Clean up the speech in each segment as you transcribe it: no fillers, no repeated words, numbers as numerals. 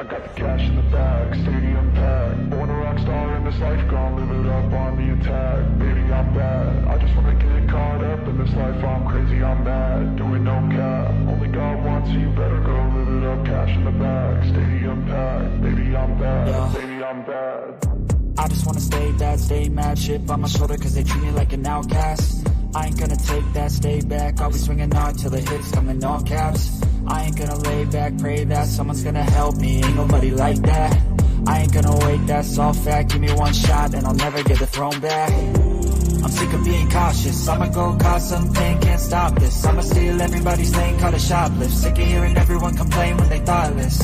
I got the cash in the bag, stadium packed. Born a rock star in this life, gon' live it up on the attack. Baby, I'm bad, I just wanna get caught up in this life. I'm crazy, I'm mad, doing no cap. Only God wants you, better go live it up. Cash in the bag, stadium packed. Baby, I'm bad, baby, I'm bad. I just wanna stay bad, stay mad. Shit on my shoulder cause they treat me like an outcast. I ain't gonna take that, stay back. I'll be swinging hard till the hits come in all caps. I ain't gonna lay back, pray that someone's gonna help me. Ain't nobody like that. I ain't gonna wait, that's all fact. Give me one shot and I'll never get the throne back. I'm sick of being cautious. I'ma go cause something, can't stop this. I'ma steal everybody's lane, call it shoplift. Sick of hearing everyone complain when they thoughtless.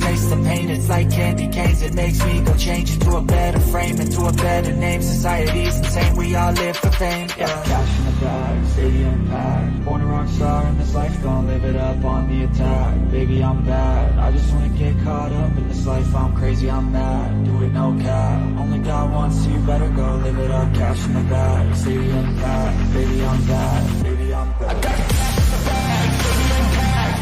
Taste the pain, it's like candy canes. It makes me go change into a better frame, into a better name. Society's insane, we all live for fame, yeah. Cash in the bag, stadium packed. Born a rock star in this life, gon' live it up on the attack. Baby, I'm bad, I just wanna get caught up in this life. I'm crazy, I'm mad, do it no cap. Only God wants you, better go live it up. Cash in the bag, stadium packed. Baby, I'm bad, baby, I'm bad. I got cash in the bag, stadium packed.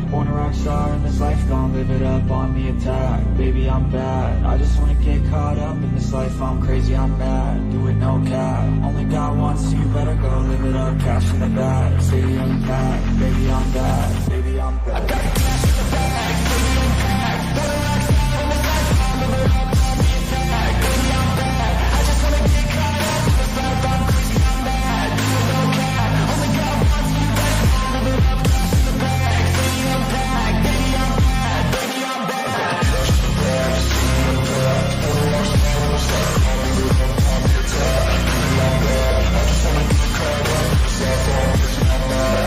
Born a rock star in this life, gon' live it up. Baby, I'm bad, I just wanna get caught up in this life. I'm crazy, I'm mad, do it no cap. Only God wants you, better go live it up. Cash in the bag, stadium packed. Baby, I'm bad, baby, I'm bad. I got cash in the bag, stadium packed. Born a rock star in this life, I'll live it up on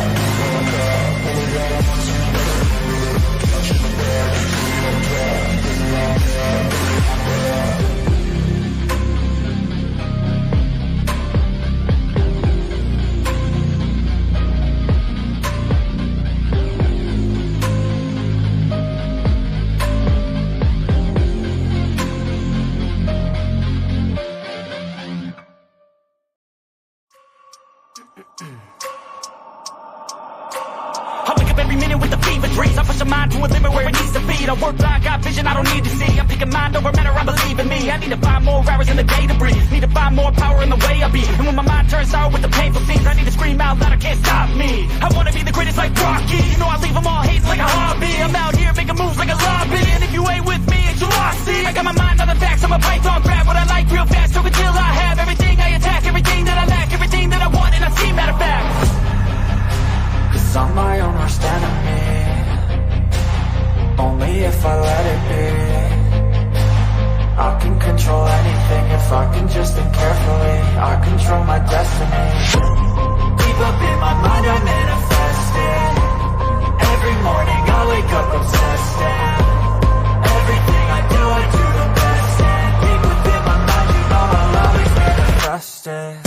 the attack. Baby, I'm bad, I just wanna get caught up in this life. I'm crazy, I'm mad, do it no cap. Only God wants you, better go live it up. Cash in the bag, stadium packed. Baby, I'm bad, baby, I'm bad. I work blind, got vision I don't need to see. I'm picking mind over matter, I believe in me. I need to find more hours in the day to breathe. Need to find more power in the way I be. And when my mind turns sour with the painful scenes, I need to scream out loud, I can't stop me. I wanna be the greatest like Rocky. You know I leave them all hating like a hobby. I'm out here making moves like a lobby. And if you ain't with me, it's your loss. See, I got my mind on the facts, I'm a python, grab what I like real fast. So until I have everything, I attack everything that I lack, everything that I want, and I see, matter of fact. Cause I'm my own worst enemy. Only if I let it be. I can control anything if I can just think carefully. I control my destiny. Deep up in my mind I manifest it. Every morning I wake up obsessed, and everything I do the best. And deep within my mind, you know I'll always manifest it.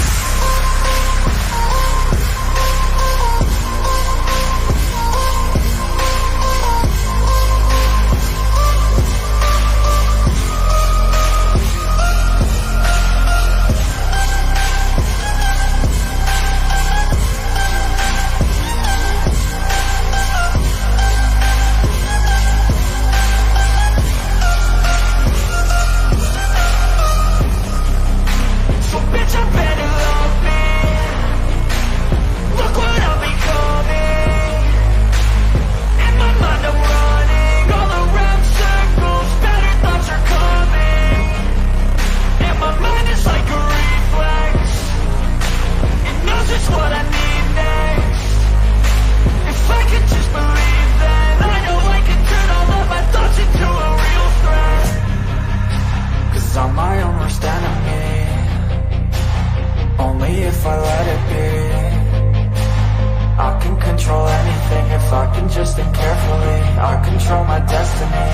carefully, I control my destiny.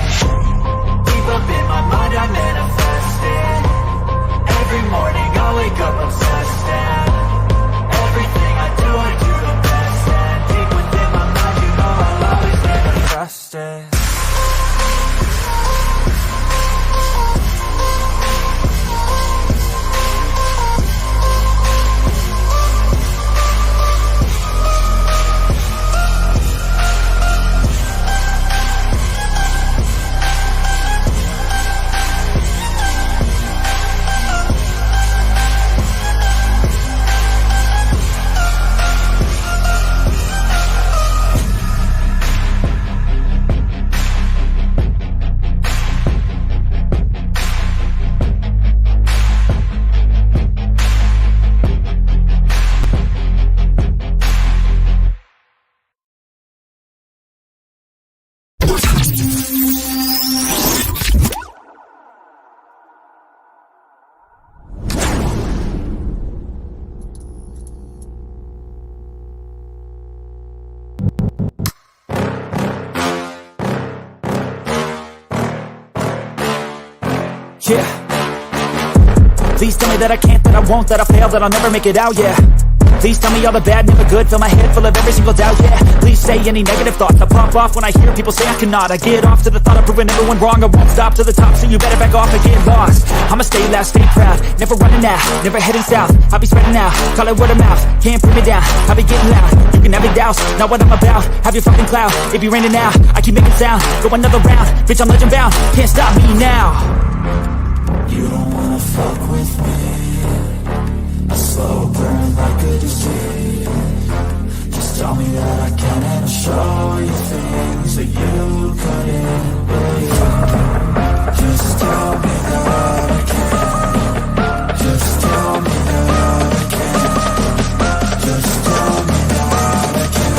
Deep up in my mind I manifest it. Every morning I wake up obsessed, and everything I do the best. And deep within my mind, you know I'll always manifest it. Yeah. Please tell me that I can't, that I won't, that I fail, that I'll never make it out, yeah. Please tell me all the bad, never good, fill my head full of every single doubt, yeah. Please say any negative thoughts, I pop off when I hear people say I cannot. I get off to the thought of proving everyone wrong, I won't stop to the top, so you better back off and get lost. I'ma stay loud, stay proud, never running out, never heading south. I'll be spreading out, call it word of mouth, can't put me down, I'll be getting loud. You can have your doubts, not what I'm about, have your fucking clout, it be raining now, I keep making sound, go another round, bitch I'm legend bound, can't stop me now. You don't wanna fuck with me, a slow burn like a disease. Just tell me that I can and I'll show you things that you couldn't believe. Just tell me that I can. Just tell me that I can. Just tell me that I can.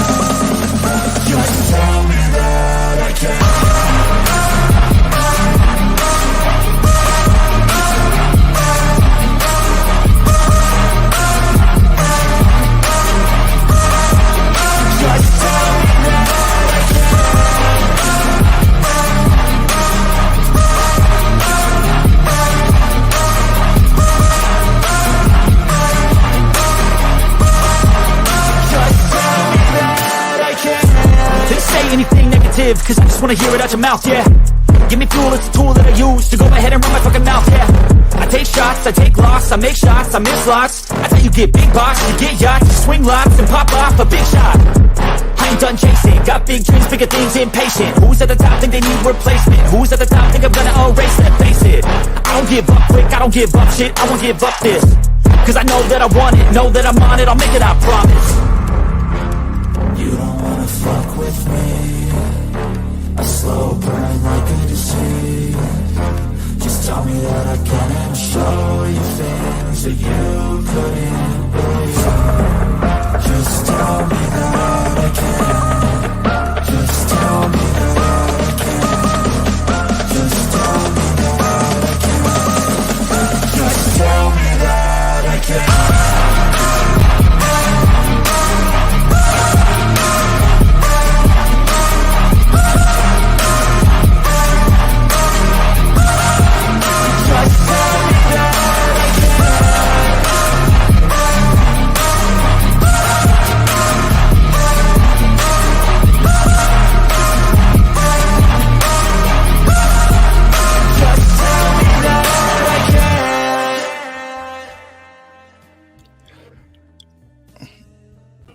Just tell me that I can. Anything negative, cause I just wanna hear it out your mouth, yeah. Give me fuel, it's a tool that I use to go ahead and run my fucking mouth, yeah. I take shots, I take loss, I make shots, I miss lots. That's how you get big box, you get yachts, you swing lots and pop off a big shot. I ain't done chasing, got big dreams, bigger things, impatient. Who's at the top think they need replacement? Who's at the top think I'm gonna erase it? Face it, I don't give up quick, I don't give up shit, I won't give up this. Cause I know that I want it, know that I'm on it, I'll make it, I promise. You don't wanna fuck with me, a slow burn like a disease. Just tell me that I can and I'll show you things that you couldn't believe. Just tell me that I can. Just tell me that I can. Just tell me that I can. Just tell me that I can.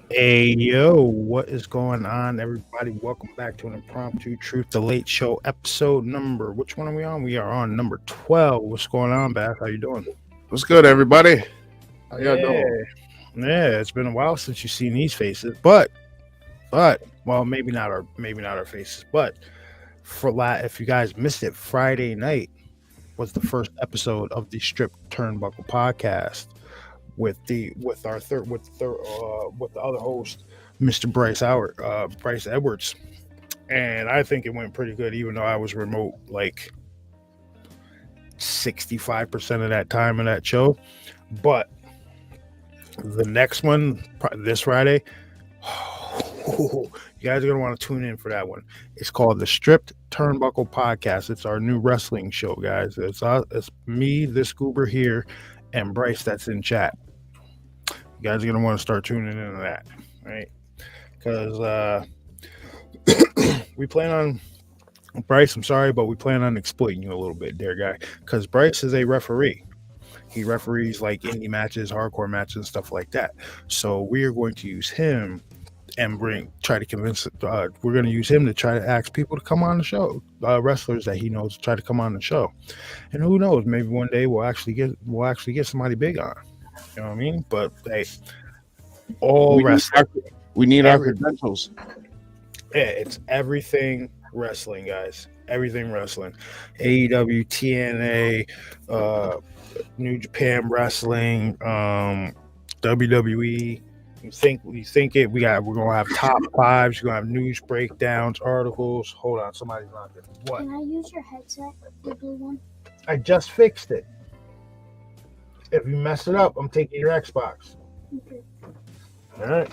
Hey yo, what is going on, everybody? Welcome back to an Impromptu Truth the Late Show episode number. Which one are we on? We are on number 12. What's going on, Bath? How you doing? What's good, everybody? How y'all doing? Yeah, it's been a while since you've seen these faces, but well, maybe not our faces, but if you guys missed it, Friday night was the first episode of the Strip Turnbuckle podcast with the other host, Mr. Bryce Edwards, and I think it went pretty good, even though I was remote like 65% of that time in that show. But the next one, this Friday, you You guys are going to want to tune in for that one. It's called the Stripped Turnbuckle Podcast. It's our new wrestling show, guys. It's me, this goober here, and Bryce that's in chat. You guys are going to want to start tuning into that, right? Because we plan on, Bryce, I'm sorry, but we plan on exploiting you a little bit there, guy. Because Bryce is a referee. He referees like indie matches, hardcore matches, and stuff like that. So we are going to use him and try to convince. We're going to use him to try to ask people to come on the show, wrestlers that he knows to try to come on the show. And who knows? Maybe one day we'll actually get somebody big on. You know what I mean? But hey, all wrestling. We need our credentials. Yeah, it's everything wrestling, guys. Everything wrestling. AEW, TNA, New Japan Wrestling, WWE. You think it? We're gonna have top fives. You're gonna have news breakdowns, articles. Hold on, somebody's knocking. What? Can I use your headset, the blue one? I just fixed it. If you mess it up, I'm taking your Xbox. Okay. All right.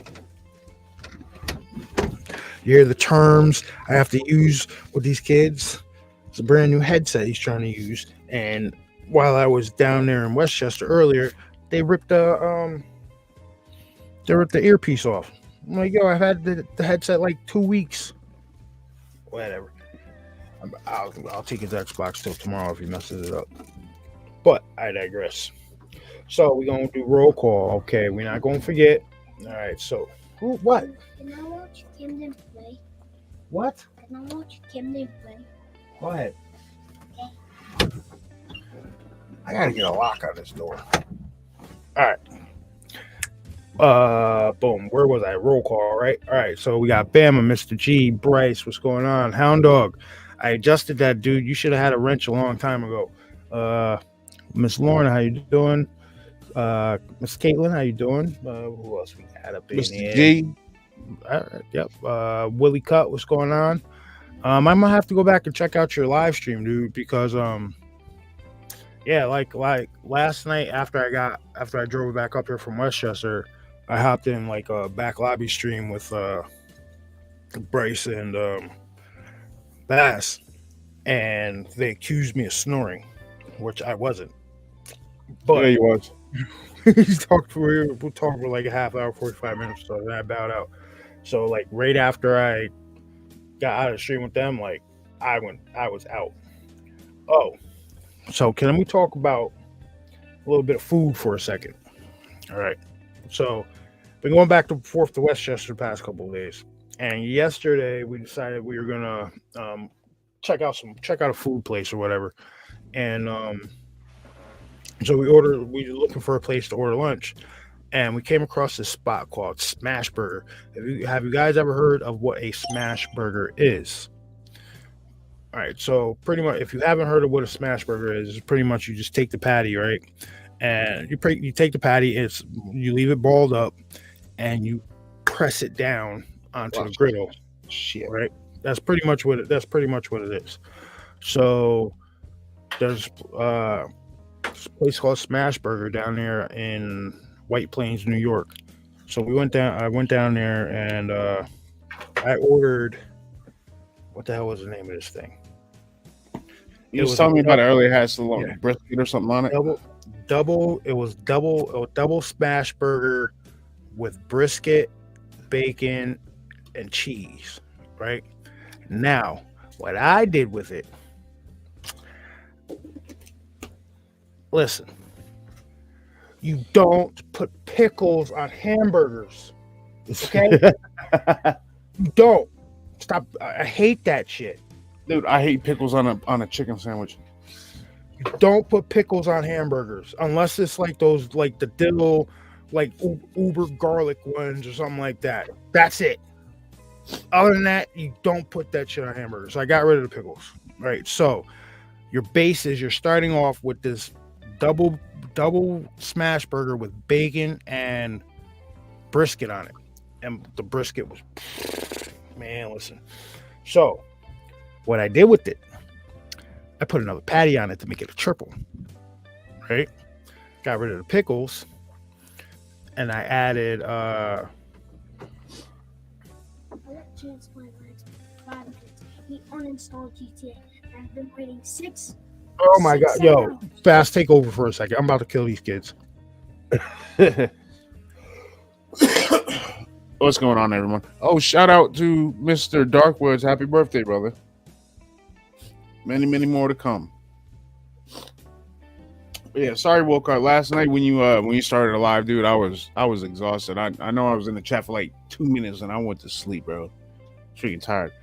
You hear the terms I have to use with these kids. It's a brand new headset he's trying to use, and while I was down there in Westchester earlier, they ripped the earpiece off. I'm like, yo, I've had the headset like 2 weeks. Whatever. I'll take his Xbox till tomorrow if he messes it up. But I digress. So we're gonna do roll call. Okay, we're not gonna forget. All right. So what? Can I watch Camden play? What? Can I watch Camden play? Go ahead. I gotta get a lock on this door. All right. Boom. Where was I? Roll call, right? All right. So we got Bama, Mr. G, Bryce. What's going on? Hound Dog. I adjusted that, dude. You should have had a wrench a long time ago. Miss Lauren, how you doing? Miss Caitlin, how you doing? Who else we had up in Mr. here? G. All right. Yep. Willie Cut. What's going on? I might have to go back and check out your live stream, dude, because yeah, like last night after I drove back up here from Westchester, I hopped in like a back lobby stream with Bryce and Bass, and they accused me of snoring, which I wasn't. But Yeah, he was. we talked for like a half hour, 45 minutes, so then I bowed out. So like right after I got out of the stream with them, like I was out. Oh. So can we talk about a little bit of food for a second? All right. So been going back and forth to Westchester the past couple of days, and yesterday we decided we were gonna check out a food place or whatever, and so we were looking for a place to order lunch, and we came across this spot called Smash Burger. Have you guys ever heard of what a smash burger is? All right, so pretty much, if you haven't heard of what a smash burger is, it's pretty much you just take the patty, right, and you take the patty, you leave it balled up, and you press it down onto the griddle. Shit. Right, that's pretty much what it is. So there's this place called Smash Burger down there in White Plains, New York. So I went down there and I ordered. What the hell was the name of this thing? You was telling me about it earlier. It has some brisket or something on it. Double smash burger with brisket, bacon, and cheese. Right now, what I did with it. Listen, you don't put pickles on hamburgers. Okay, you don't. Stop. I hate that shit. Dude, I hate pickles on a chicken sandwich. You don't put pickles on hamburgers unless it's like those, like the dill, like uber garlic ones or something like that. That's it. Other than that, you don't put that shit on hamburgers. So I got rid of the pickles. Right. So your base is you're starting off with this double smash burger with bacon and brisket on it, and the brisket was, man, listen. So what I did with it, I put another patty on it to make it a triple, right? Got rid of the pickles, and I added can't explain why it's bad because he uninstalled GTA. I've been waiting six. Oh my god, 7 yo, hours. fast, take over for a second. I'm about to kill these kids. What's going on, everyone? Oh, shout out to Mr. Darkwoods. Happy birthday, brother. Many, many more to come. But yeah, sorry, Wilcott. Last night when you started a live, dude, I was exhausted. I know I was in the chat for like 2 minutes and I went to sleep, bro. Freaking tired.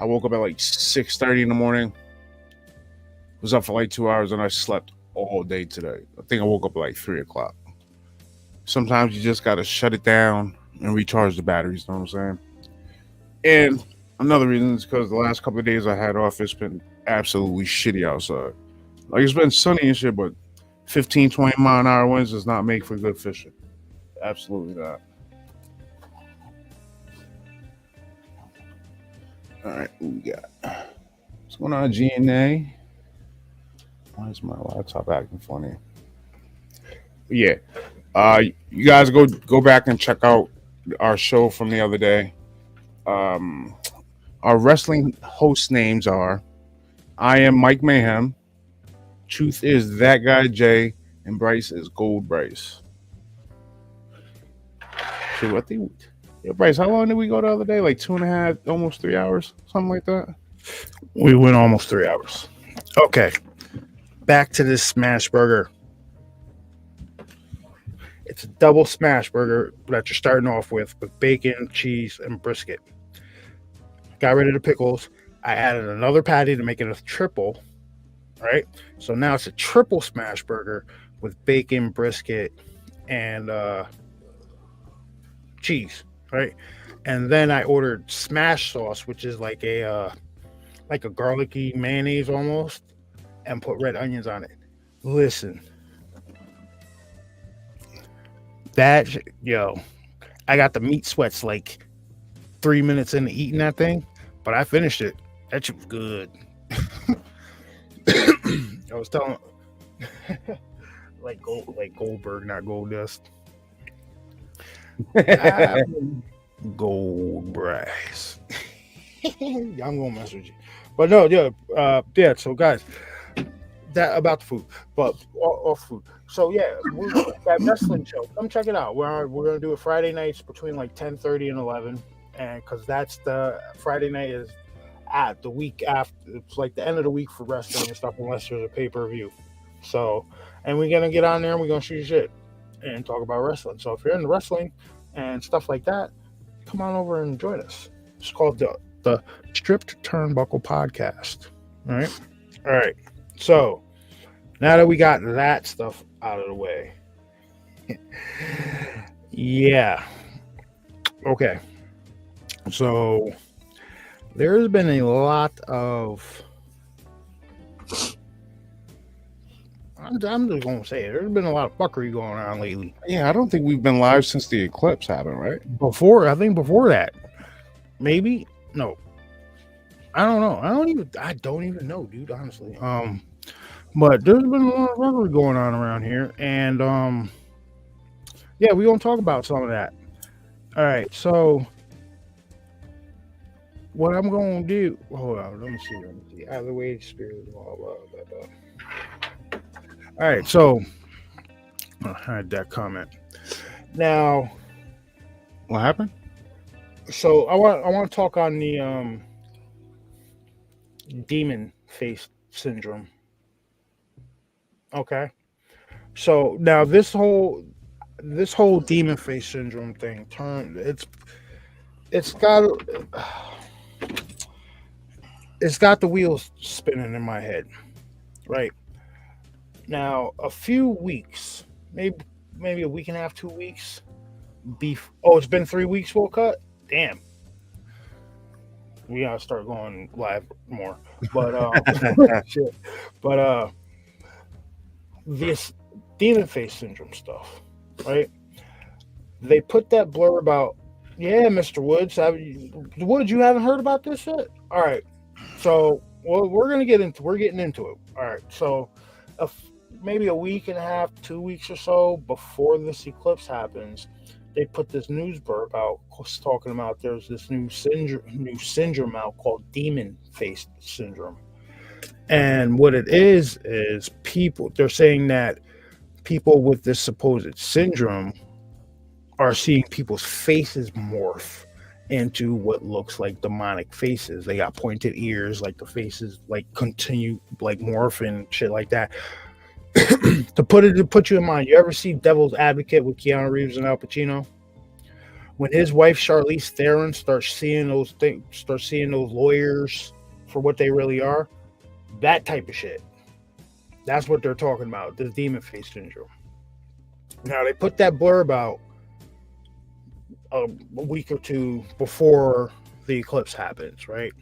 I woke up at like 6:30 in the morning. Was up for like 2 hours and I slept all day today. I think I woke up at like 3 o'clock. Sometimes you just gotta shut it down and recharge the batteries, you know what I'm saying? And another reason is because the last couple of days I had off, it's been absolutely shitty outside. Like, it's been sunny and shit, but 15, 20 mile an hour winds does not make for good fishing. Absolutely not. All right, what we got? What's going on, GNA? Why is my laptop acting funny? Yeah. You guys go back and check out our show from the other day. Our wrestling host names are I am Mike Mayhem, Truth is that guy Jay, and Bryce is Gold Bryce. So I think, yeah, Bryce, how long did we go the other day? Like 2.5, almost 3 hours, something like that. We went almost 3 hours. Okay, back to this smash burger. It's a double smash burger that you're starting off with bacon, cheese, and brisket. Got rid of the pickles. I added another patty to make it a triple, right? So now it's a triple smash burger with bacon, brisket, and cheese, right? And then I ordered smash sauce, which is like a garlicky mayonnaise almost, and put red onions on it. Listen. I got the meat sweats like 3 minutes into eating that thing, but I finished it. That shit was good. I was telling like Goldberg, not Gold Dust. Gold Bryce. I'm gonna mess with you, but no, yeah. So guys, that about the food, but off food. So yeah, that wrestling show. Come check it out. We're gonna do it Friday nights between like 10:30 and 11, and because that's the Friday night is at the week after. It's like the end of the week for wrestling and stuff, unless there's a pay-per-view. So, and we're gonna get on there and we're gonna shoot shit and talk about wrestling. So if you're into wrestling and stuff like that, come on over and join us. It's called the Stripped Turnbuckle Podcast. All right. So now that we got that stuff out of the way, yeah. Okay. So there's been a lot of. I'm just gonna say it. There's been a lot of fuckery going on lately. Yeah, I don't think we've been live since the eclipse happened, right? I think before that, maybe no. I don't know. I don't even know, dude. Honestly, but there's been a lot of fuckery going on around here, and yeah, we're gonna talk about some of that. All right, so what I'm gonna do? Hold on, let me see. Either way, spirit, blah blah blah blah. All right, so I had that comment. Now, What happened? so I want to talk on the demon face syndrome. Okay, so now this whole demon face syndrome thing it's got the wheels spinning in my head, right? Now, a few weeks, maybe a week and a half, 2 weeks. It's been 3 weeks. We'll cut. Damn, we gotta start going live more. But shit. But this demon face syndrome stuff, right? They put that blurb out. Yeah, Mr. Woods. Woods, you haven't heard about this yet? All right. So, well, we're getting into it. All right. So, maybe a week and a half, 2 weeks or so before this eclipse happens, they put this news blurb out talking about there's this new syndrome out called demon face syndrome. And what it is people they're saying that people with this supposed syndrome are seeing people's faces morph into what looks like demonic faces. They got pointed ears, like the faces like continue like morph and shit like that. To put you in mind, you ever see Devil's Advocate with Keanu Reeves and Al Pacino? When his wife Charlize Theron starts seeing those lawyers for what they really are, that type of shit. That's what they're talking about. This demon face syndrome. Now they put that blurb out a week or two before the eclipse happens, right?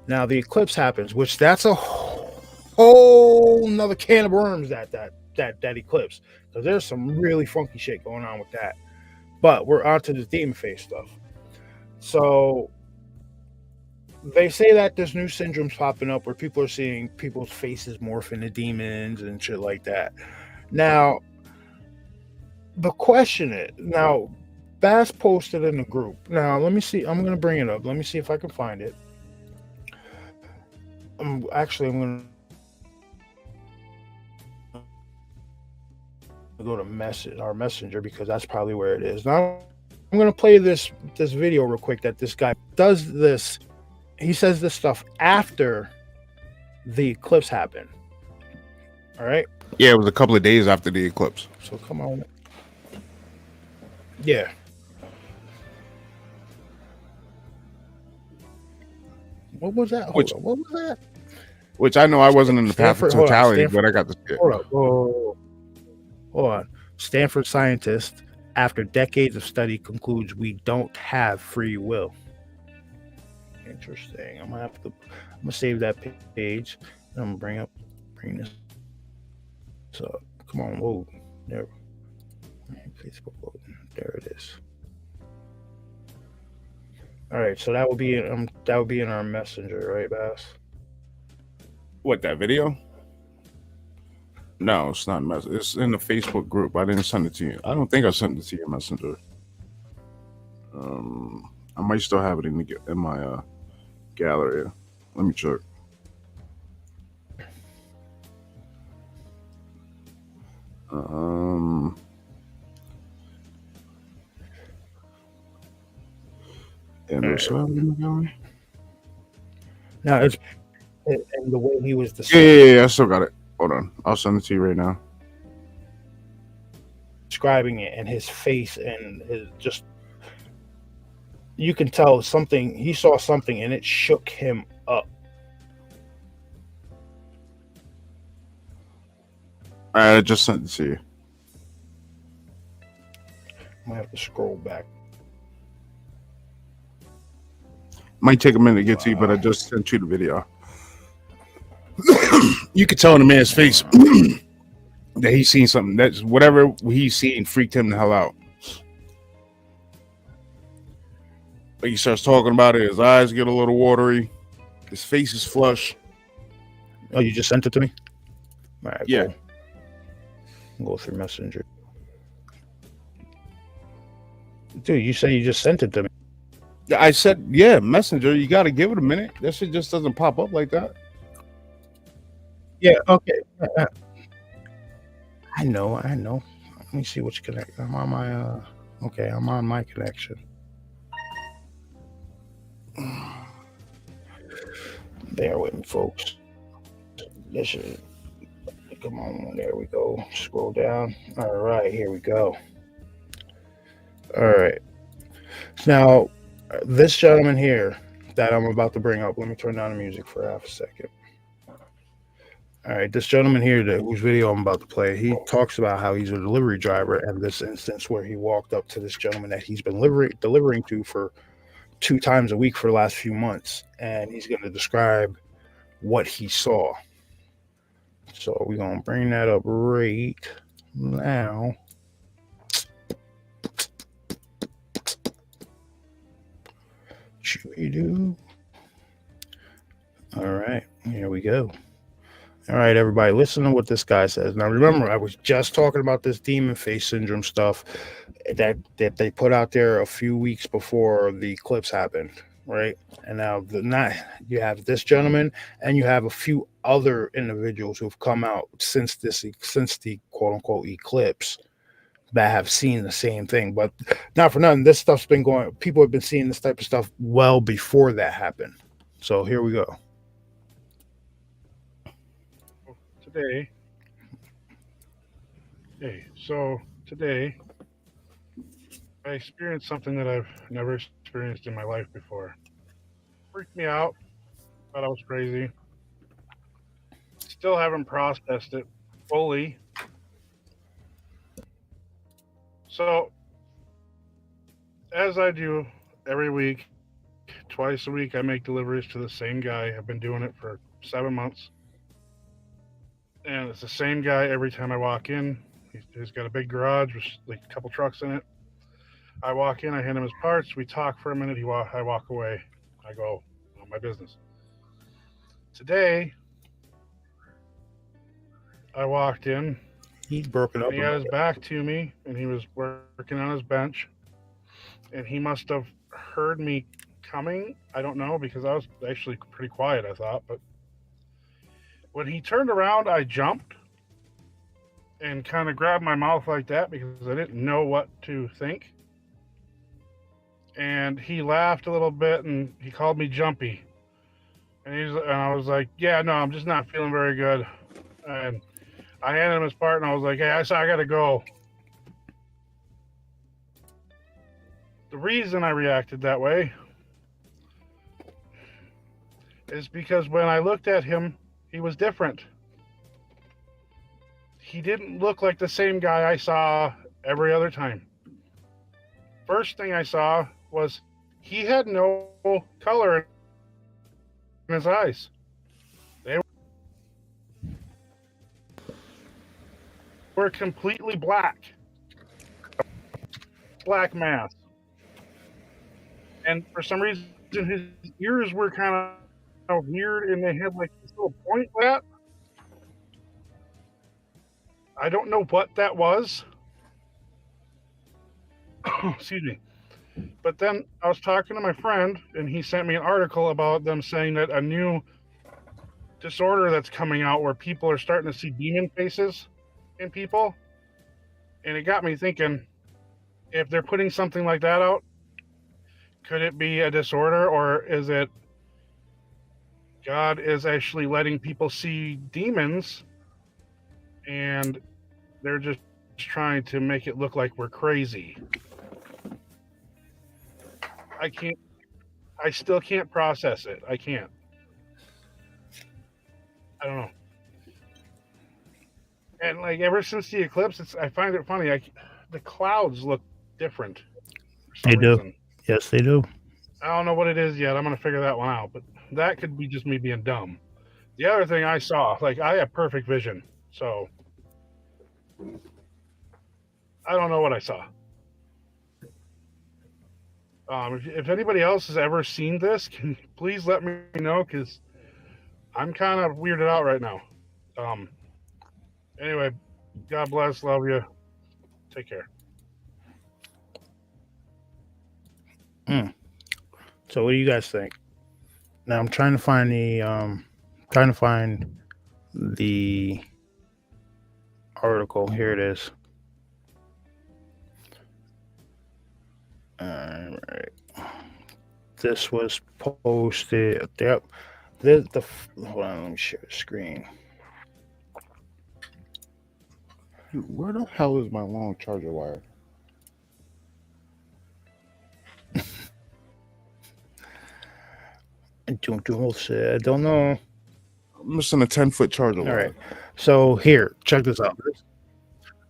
Now the eclipse happens, which that's a whole another can of worms. That eclipse, because there's some really funky shit going on with that. But we're on to this demon face stuff. So they say that this new syndrome's popping up where people are seeing people's faces morph into demons and shit like that. Now, the question is, now, Bass posted in the group. Now, let me see. I'm going to bring it up. Let me see if I can find it. I'm going to go to our messenger, because that's probably where it is. Now, I'm going to play this video real quick that this guy does this. He says this stuff after the eclipse happened. All right? Yeah, it was a couple of days after the eclipse. So come on. Yeah. What was that? What was that? Which I know I wasn't in the path of totality, but I got the shit. Hold on. Stanford scientist, after decades of study, concludes we don't have free will. Interesting. I'm gonna save that page. I'm gonna bring this. So come on, load. There. Facebook loading. There it is. All right, so that would be in our messenger, right, Bass? What, that video? No, it's not messenger. It's in the Facebook group. I didn't send it to you. I don't think I sent it to your messenger. I might still have it in my gallery. Let me check. Now it's and the way he was yeah, I still got it. Hold on, I'll send it to you right now. Describing it, and his face and his just, you can tell something. He saw something, and it shook him up. All right, I just sent it to you. I might have to scroll back. Might take a minute to get to you, but I just sent you the video. You could tell in the man's face that he's seen something. That's whatever he's seen freaked him the hell out. But he starts talking about it. His eyes get a little watery. His face is flush. Oh, you just sent it to me? All right, yeah. Cool. I'll go through Messenger. Dude, you say you just sent it to me. I said, yeah, Messenger. You got to give it a minute. That shit just doesn't pop up like that. Yeah, okay. I know. Let me see which connect. I'm on my okay, I'm on my connection. Bear with me, folks. This should come on. There we go. Scroll down. All right, here we go. All right. Now, this gentleman here that I'm about to bring up. Let me turn down the music for half a second. All right, this gentleman here, whose video I'm about to play, he talks about how he's a delivery driver, and this instance where he walked up to this gentleman that he's been delivering to for 2 times a week for the last few months, and he's going to describe what he saw. So we're going to bring that up right now. Should we do? All right, here we go. All right, everybody, listen to what this guy says. Now, remember, I was just talking about this demon face syndrome stuff that they put out there a few weeks before the eclipse happened, right? And now not you have this gentleman, and you have a few other individuals who've come out since the quote unquote eclipse that have seen the same thing. But not for nothing, this stuff's been going. People have been seeing this type of stuff well before that happened. So here we go. Today, today, I experienced something that I've never experienced in my life before. Freaked me out. Thought I was crazy. Still haven't processed it fully. So, as I do every week, twice a week, I make deliveries to the same guy. I've been doing it for 7 months. And it's the same guy every time I walk in. He's got a big garage with like a couple trucks in it. I walk in, I hand him his parts, we talk for a minute, I walk away. I go on my business. Today, I walked in, He's broken up. and he had his back to me, and he was working on his bench, and he must have heard me coming. I don't know, because I was actually pretty quiet, I thought, but when he turned around, I jumped and kind of grabbed my mouth like that because I didn't know what to think. And he laughed a little bit and he called me jumpy. And I was like, yeah, no, I'm just not feeling very good. And I handed him his part and I was like, hey, I got to go. The reason I reacted that way is because when I looked at him, he was different. He didn't look like the same guy I saw every other time. First thing I saw was he had no color in his eyes. They were completely black. Black mass. And for some reason, his ears were kind of weird and they had like this little point like that. I don't know what that was. Excuse me. But then I was talking to my friend, and he sent me an article about them saying that a new disorder that's coming out where people are starting to see demon faces in people. And it got me thinking, if they're putting something like that out, could it be a disorder, or is it God is actually letting people see demons and they're just trying to make it look like we're crazy? I still can't process it. I can't. I don't know. And like ever since the eclipse, I find it funny. The clouds look different for They some do. reason. Yes, they do. I don't know what it is yet. I'm gonna figure that one out. But that could be just me being dumb. The other thing I saw, like I have perfect vision, so I don't know what I saw. If anybody else has ever seen this, can you please let me know, because I'm kind of weirded out right now. Um, anyway, God bless, love you, take care. So what do you guys think? Now I'm trying to find the article. Here it is. All right. This was posted. Yep. Hold on. Let me share the screen. Dude, where the hell is my long charger wire? I don't know. I'm missing a 10-foot charger All wire. right. So here, check this out.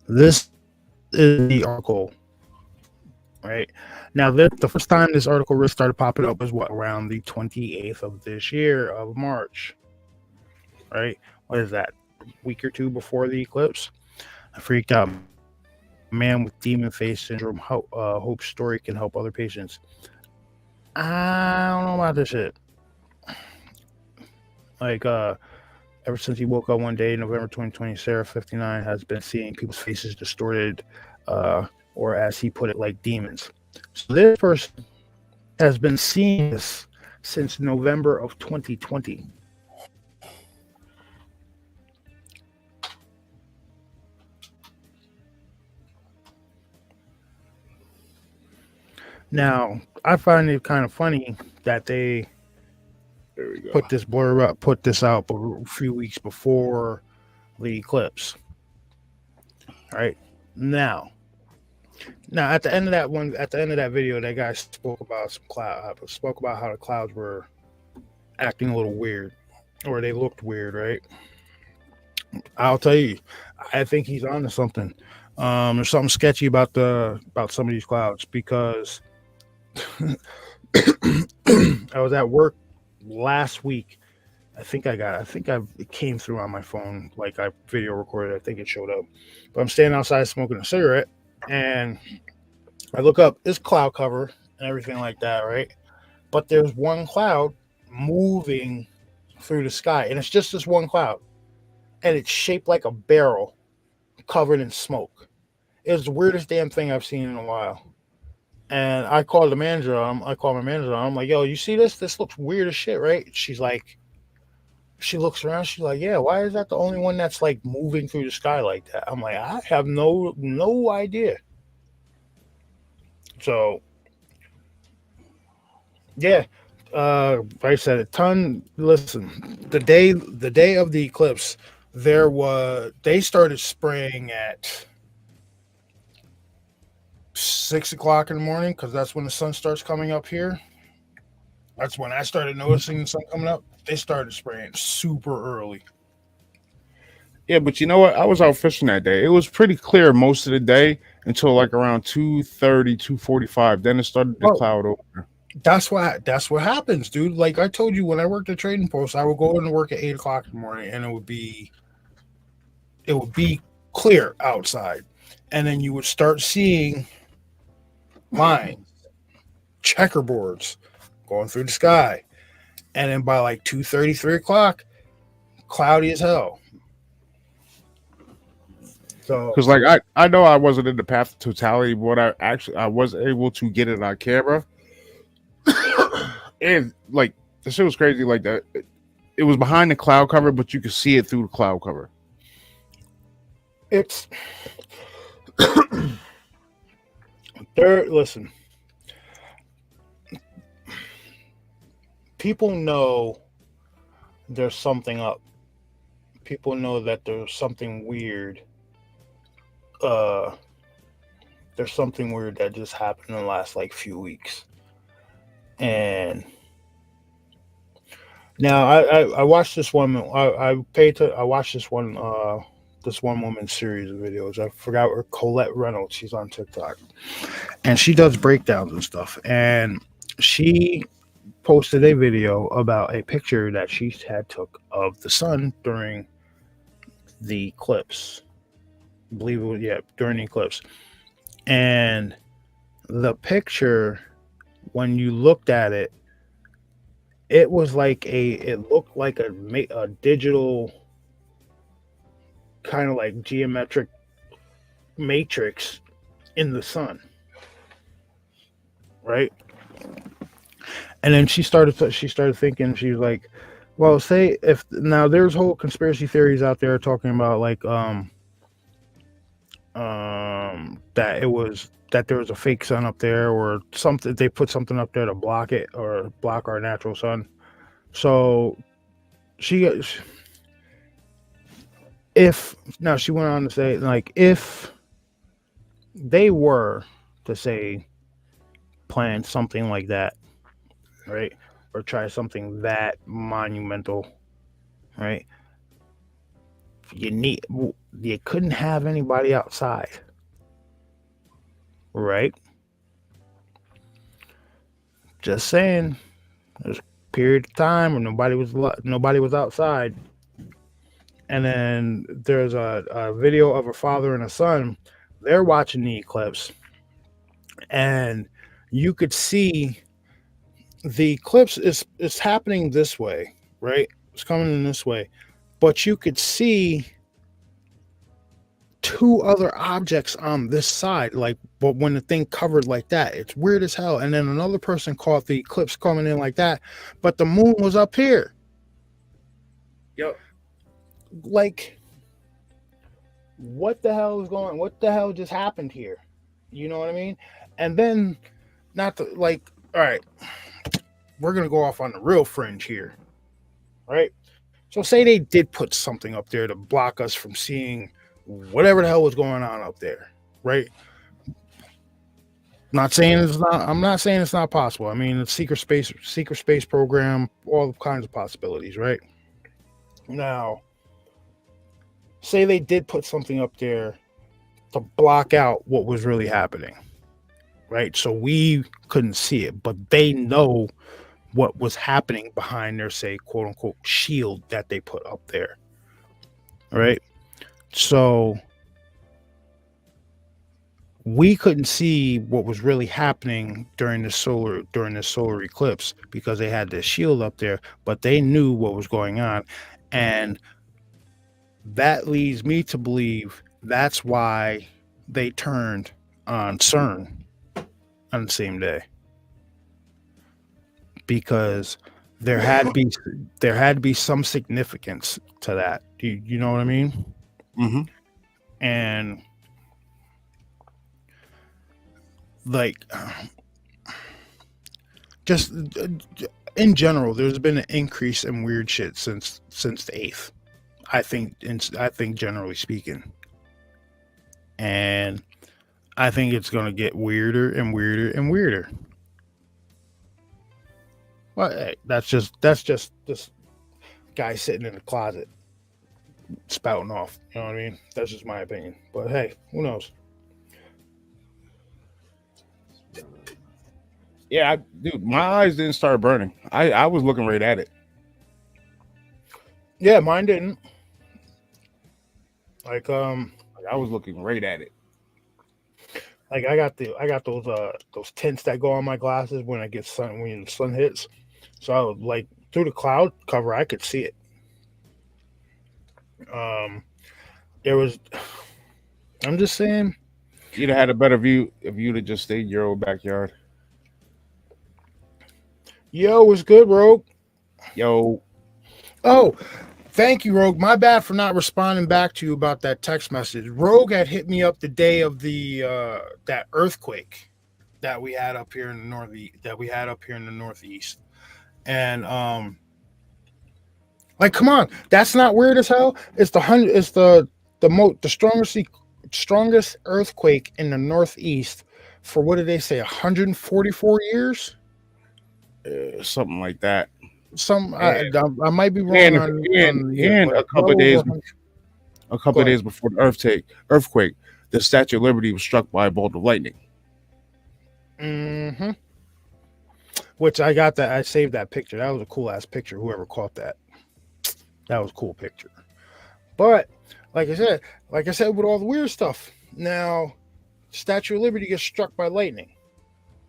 This is the article. Right now, the first time this article really started popping up was around the 28th of this year of March. Right? What is that? A week or two before the eclipse? I freaked out. Man with demon face syndrome. Hope story can help other patients. I don't know about this shit. Like, Ever since he woke up one day in November 2020, Sarah 59 has been seeing people's faces distorted, or as he put it, like demons. So this person has been seeing this since November of 2020. Now, I find it kind of funny that they There we go. put this blurb up, put this out a few weeks before the eclipse. Right now, at the end of that one, at the end of that video, that guy spoke about spoke about how the clouds were acting a little weird, or they looked weird. Right? I'll tell you, I think he's onto something. There's something sketchy about some of these clouds because I was at work last week. It came through on my phone, like I video recorded. I think it showed up, but I'm standing outside smoking a cigarette, and I look up. It's cloud cover and everything like that, right? But there's one cloud moving through the sky, and it's just this one cloud, and it's shaped like a barrel, covered in smoke. It was the weirdest damn thing I've seen in a while. And I called the manager. I called my manager. I'm like, "Yo, you see this? This looks weird as shit, right?" She's like, she looks around. She's like, "Yeah, why is that the only one that's like moving through the sky like that?" I'm like, "I have no idea." So yeah, like I said, a ton. Listen, the day of the eclipse, they started spraying at 6 o'clock in the morning because that's when the sun starts coming up here. That's when I started noticing the sun coming up. They started spraying super early. Yeah, but you know what? I was out fishing that day. It was pretty clear most of the day until like around 2:30, 2:45. Then it started to Oh, cloud over. that's what happens, dude. Like I told you, when I worked at Trading Post, I would go into work at 8 o'clock in the morning, and it would be clear outside, and then you would start seeing lines, checkerboards going through the sky, and then by like 2:30, 3 o'clock, cloudy as hell. So Because like I know I wasn't in the path of totality, but I was able to get it on camera. And like the shit was crazy like that. It was behind the cloud cover, but you could see it through the cloud cover. it's there. Listen, people know there's something up. People know that there's something weird. Uh, there's something weird that just happened in the last like few weeks, and now I watched this one. I watched this one woman's series of videos. I forgot her, Colette Reynolds. She's on TikTok, and she does breakdowns and stuff. And she posted a video about a picture that she had took of the sun during the eclipse. I believe it was, yeah, during the eclipse. And the picture, when you looked at it, it looked like a digital kind of like geometric matrix in the sun, right? And then she started thinking. She was like, well, say if now there's whole conspiracy theories out there talking about like that there was a fake sun up there or something. They put something up there to block it or block our natural sun. So she went on to say, like, if they were to say plan something like that, right, or try something that monumental, right, you couldn't have anybody outside, right? Just saying, there's a period of time where nobody was outside. And then there's a video of a father and a son. They're watching the eclipse, and you could see the eclipse is happening this way, right? It's coming in this way. but you could see two other objects on this side, like, but when the thing covered like that, it's weird as hell. And then another person caught the eclipse coming in like that, but the moon was up here. Yo, Like, what the hell is going? What the hell just happened here? You know what I mean? And then, not to, like, all right, we're gonna go off on the real fringe here, right? So say they did put something up there to block us from seeing whatever the hell was going on up there, right? Not saying it's not. I'm not saying it's not possible. I mean, it's secret space program, all kinds of possibilities, right? Now, say they did put something up there to block out what was really happening, right? So we couldn't see it, but they know what was happening behind their, say, quote unquote, shield that they put up there, right? So we couldn't see what was really happening during the solar eclipse because they had this shield up there, but they knew what was going on. And that leads me to believe that's why they turned on CERN on the same day, because there had to be some significance to that. You know what I mean? mm-hmm. And like, just in general, there's been an increase in weird shit since the 8th. I think generally speaking, and I think it's gonna get weirder and weirder and weirder. Well, hey, that's just this guy sitting in the closet spouting off. You know what I mean? That's just my opinion. But hey, who knows? Yeah, dude, my eyes didn't start burning. I was looking right at it. Yeah, mine didn't. Like I was looking right at it. Like I got those tints that go on my glasses when the sun hits. So I was like, through the cloud cover, I could see it. There was. I'm just saying. You'd have had a better view if you'd have just stayed in your old backyard. Yo, what's good, Rogue? Yo. Oh, thank you, Rogue. My bad for not responding back to you about that text message. Rogue had hit me up the day of the that earthquake that we had up here in the Northeast. And like, come on, that's not weird as hell. It's the strongest earthquake in the Northeast for, what did they say, 144 years? Something like that. I might be wrong. And a couple of days before the earthquake, the Statue of Liberty was struck by a bolt of lightning. Mm-hmm. Which I saved that picture. That was a cool ass picture. Whoever caught that, that was a cool picture. But like I said, with all the weird stuff, now Statue of Liberty gets struck by lightning,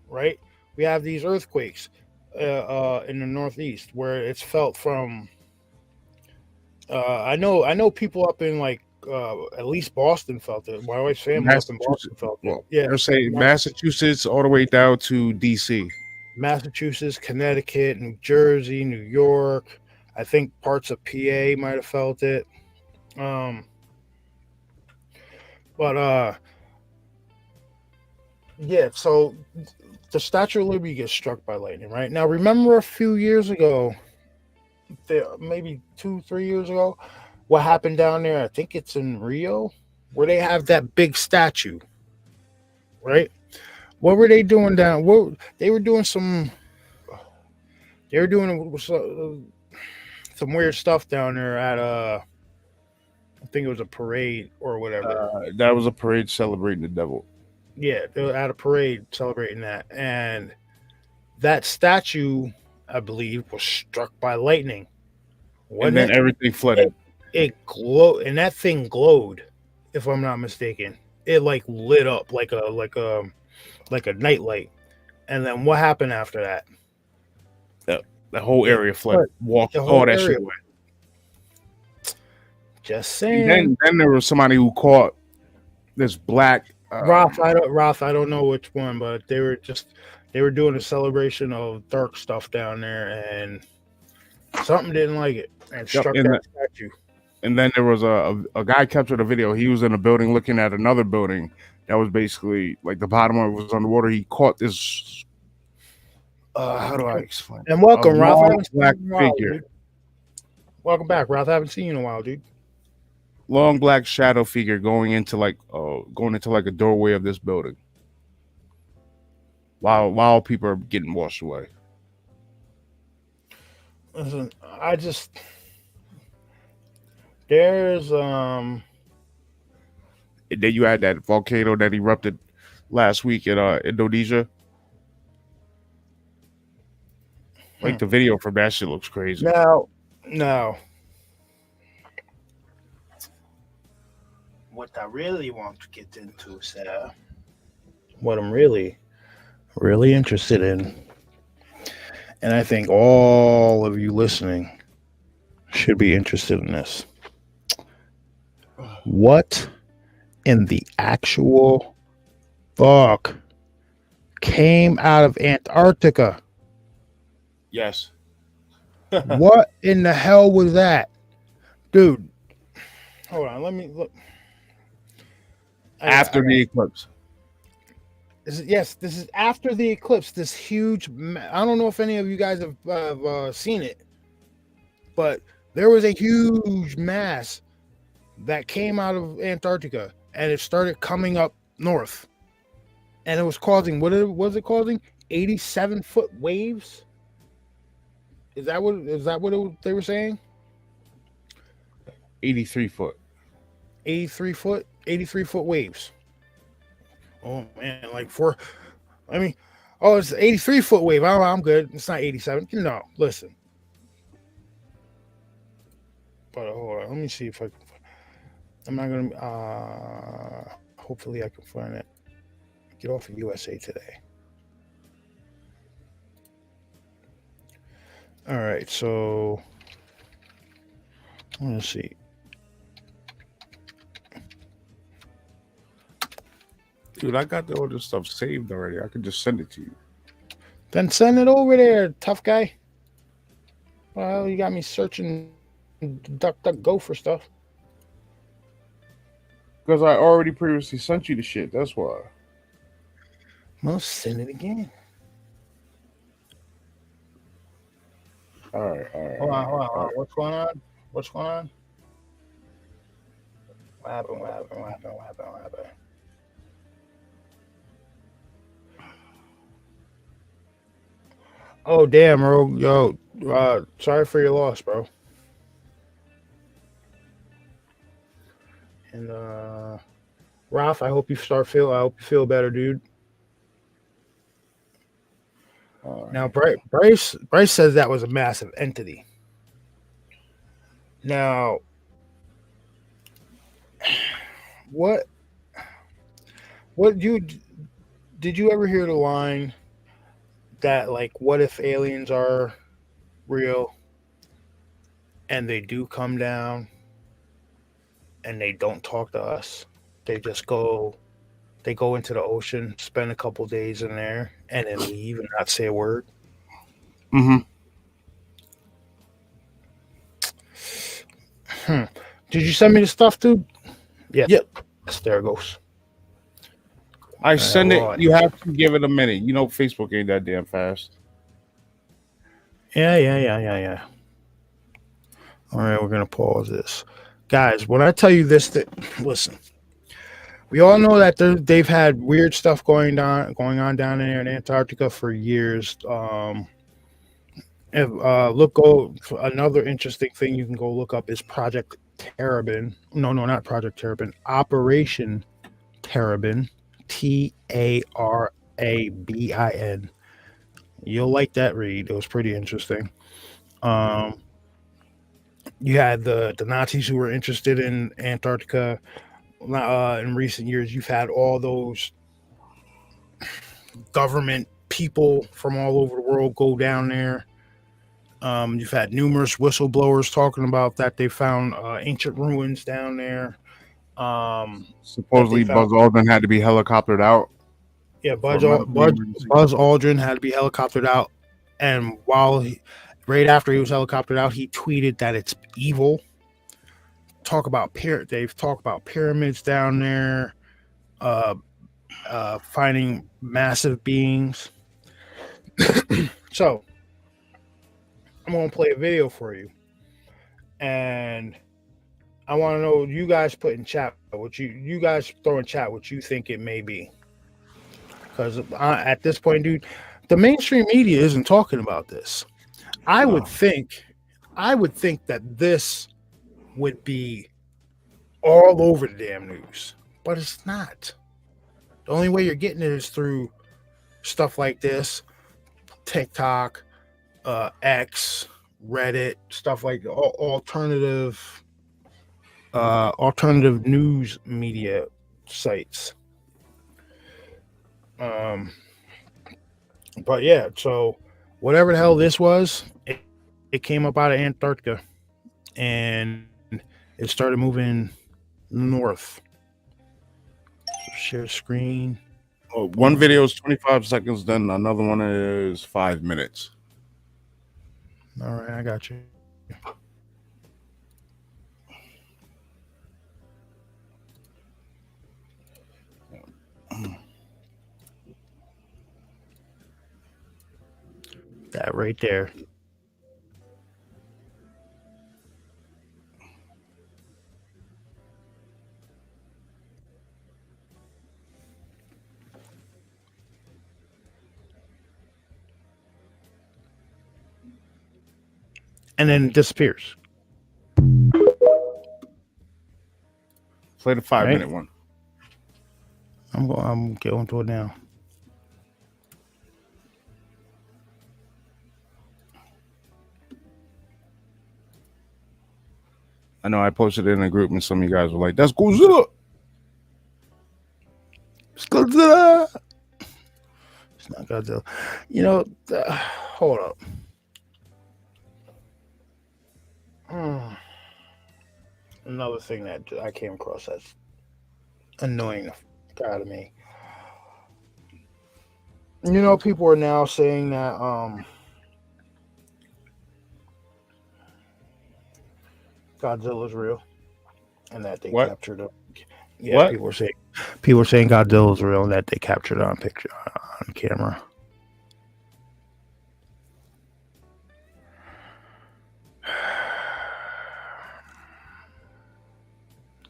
right? We have these earthquakes in the Northeast where it's felt from. I know people up in like at least Boston felt it. My wife's family up in Boston felt it. Well, yeah, they're saying Massachusetts all the way down to DC. Massachusetts, Connecticut, New Jersey, New York. I think parts of PA might have felt it. Yeah, so the Statue of Liberty gets struck by lightning, right? Now, remember a few years ago, maybe 2-3 years ago, what happened down there? I think it's in Rio, where they have that big statue, right? What were they doing down? They were doing some weird stuff down there at I think it was a parade or whatever. That was a parade celebrating the devil. Yeah, they were at a parade celebrating that, and that statue, I believe, was struck by lightning. And then everything flooded. It glowed, and that thing glowed, if I'm not mistaken. It like lit up like a nightlight. And then what happened after that? The whole area flooded. Walked all that shit away. Just And saying. then there was somebody who caught this black. Roth, I don't know which one, but they were doing a celebration of dark stuff down there, and something didn't like it and Yep, struck that statue. and then there was a guy captured a video. He was in a building looking at another building that was basically like the bottom of it was underwater. He caught this. How do I explain? And welcome, A Ralph. I long haven't seen black you in a while, figure. dude. Welcome back, Ralph. I haven't seen you in a while, dude. Long black shadow figure going into like a doorway of this building while people are getting washed away. Listen, there's And then you had that volcano that erupted last week in Indonesia. Like the video for that shit looks crazy. No. What I really want to get into, sir, what I'm really interested in, and I think all of you listening should be interested in this. What in the actual fuck came out of Antarctica? Yes. What in the hell was that? Dude, hold on, let me look. After the eclipse. This is after the eclipse. This huge, I don't know if any of you guys have seen it, but there was a huge mass that came out of Antarctica, and it started coming up north, and it was causing, what was it causing? 87-foot waves. Is that what they were saying? 83 foot. 83 foot waves. Oh man, it's an 83-foot wave. I'm good. It's not 87. No, listen. But hold on, let me see if I can. I'm not gonna. Hopefully, I can find it. Get off of USA Today. All right, so let's see. Dude, I got all this stuff saved already. I could just send it to you. Then send it over there, tough guy. Well, you got me searching DuckDuckGo for stuff. Because I already previously sent you the shit. That's why. Well, send it again. All right. Hold on. What's going on? What happened? Oh, damn, bro. Yo, sorry for your loss, bro. And Ralph, I hope you feel better, dude. Now, Bryce says that was a massive entity. Now, what did you ever hear the line that, like, what if aliens are real and they do come down and they don't talk to us? They just go into the ocean, spend a couple days in there, and then leave and not say a word. Mm-hmm. Did you send me the stuff, dude? Yeah. Yep. Yes, there it goes. I send it. You have to give it a minute. You know, Facebook ain't that damn fast. Yeah. All right, we're gonna pause this, guys. When I tell you this, listen. We all know that they've had weird stuff going on down there in Antarctica for years. Another interesting thing you can go look up is Project Terrabin. No, not Project Terrabin. Operation Terrabin. Tarabin. You'll like that read. It was pretty interesting. You had the Nazis who were interested in Antarctica. In recent years, you've had all those government people from all over the world go down there. You've had numerous whistleblowers talking about that they found ancient ruins down there. That they Supposedly, found. Buzz Aldrin had to be helicoptered out Yeah, for medical emergency. Buzz Aldrin had to be helicoptered out, and right after he was helicoptered out, he tweeted that it's evil. They've talked about pyramids down there, uh, finding massive beings. So I'm gonna play a video for you, and I want to know you guys put in chat what you guys throw in chat what you think it may be. Because at this point, dude, the mainstream media isn't talking about this. I would think that this would be all over the damn news, but it's not. The only way you're getting it is through stuff like this, TikTok, X, Reddit, stuff like alternative news media sites. But yeah, so whatever the hell this was, it came up out of Antarctica and it started moving north. Share screen. Oh, one video is 25 seconds, then another one is 5 minutes. All right, I got you. That right there. And then it disappears. Play the 5-minute one. I'm going to it now. I know I posted it in a group and some of you guys were like, that's Godzilla. It's Godzilla. It's not Godzilla. You know, hold up. Another thing that I came across that's annoying the fuck out of me. You know, people are now saying that Godzilla's real and that they captured him. Yeah, what? people are saying Godzilla's real and that they captured it on camera.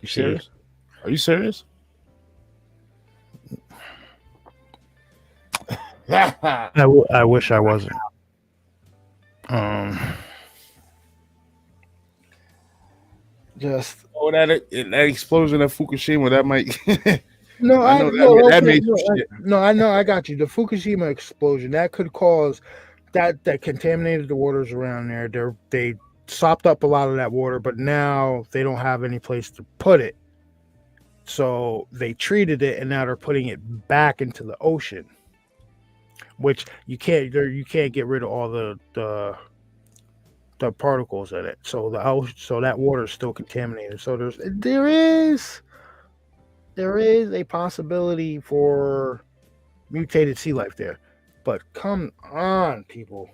You serious? Are you serious? I wish I wasn't. Just that explosion at Fukushima that might. I know. I got you. The Fukushima explosion that could cause that contaminated the waters around there. They sopped up a lot of that water, but now they don't have any place to put it. So they treated it, and now they're putting it back into the ocean, which you can't get rid of all the particles in it. So that water is still contaminated. So there is a possibility for mutated sea life there. But come on, people.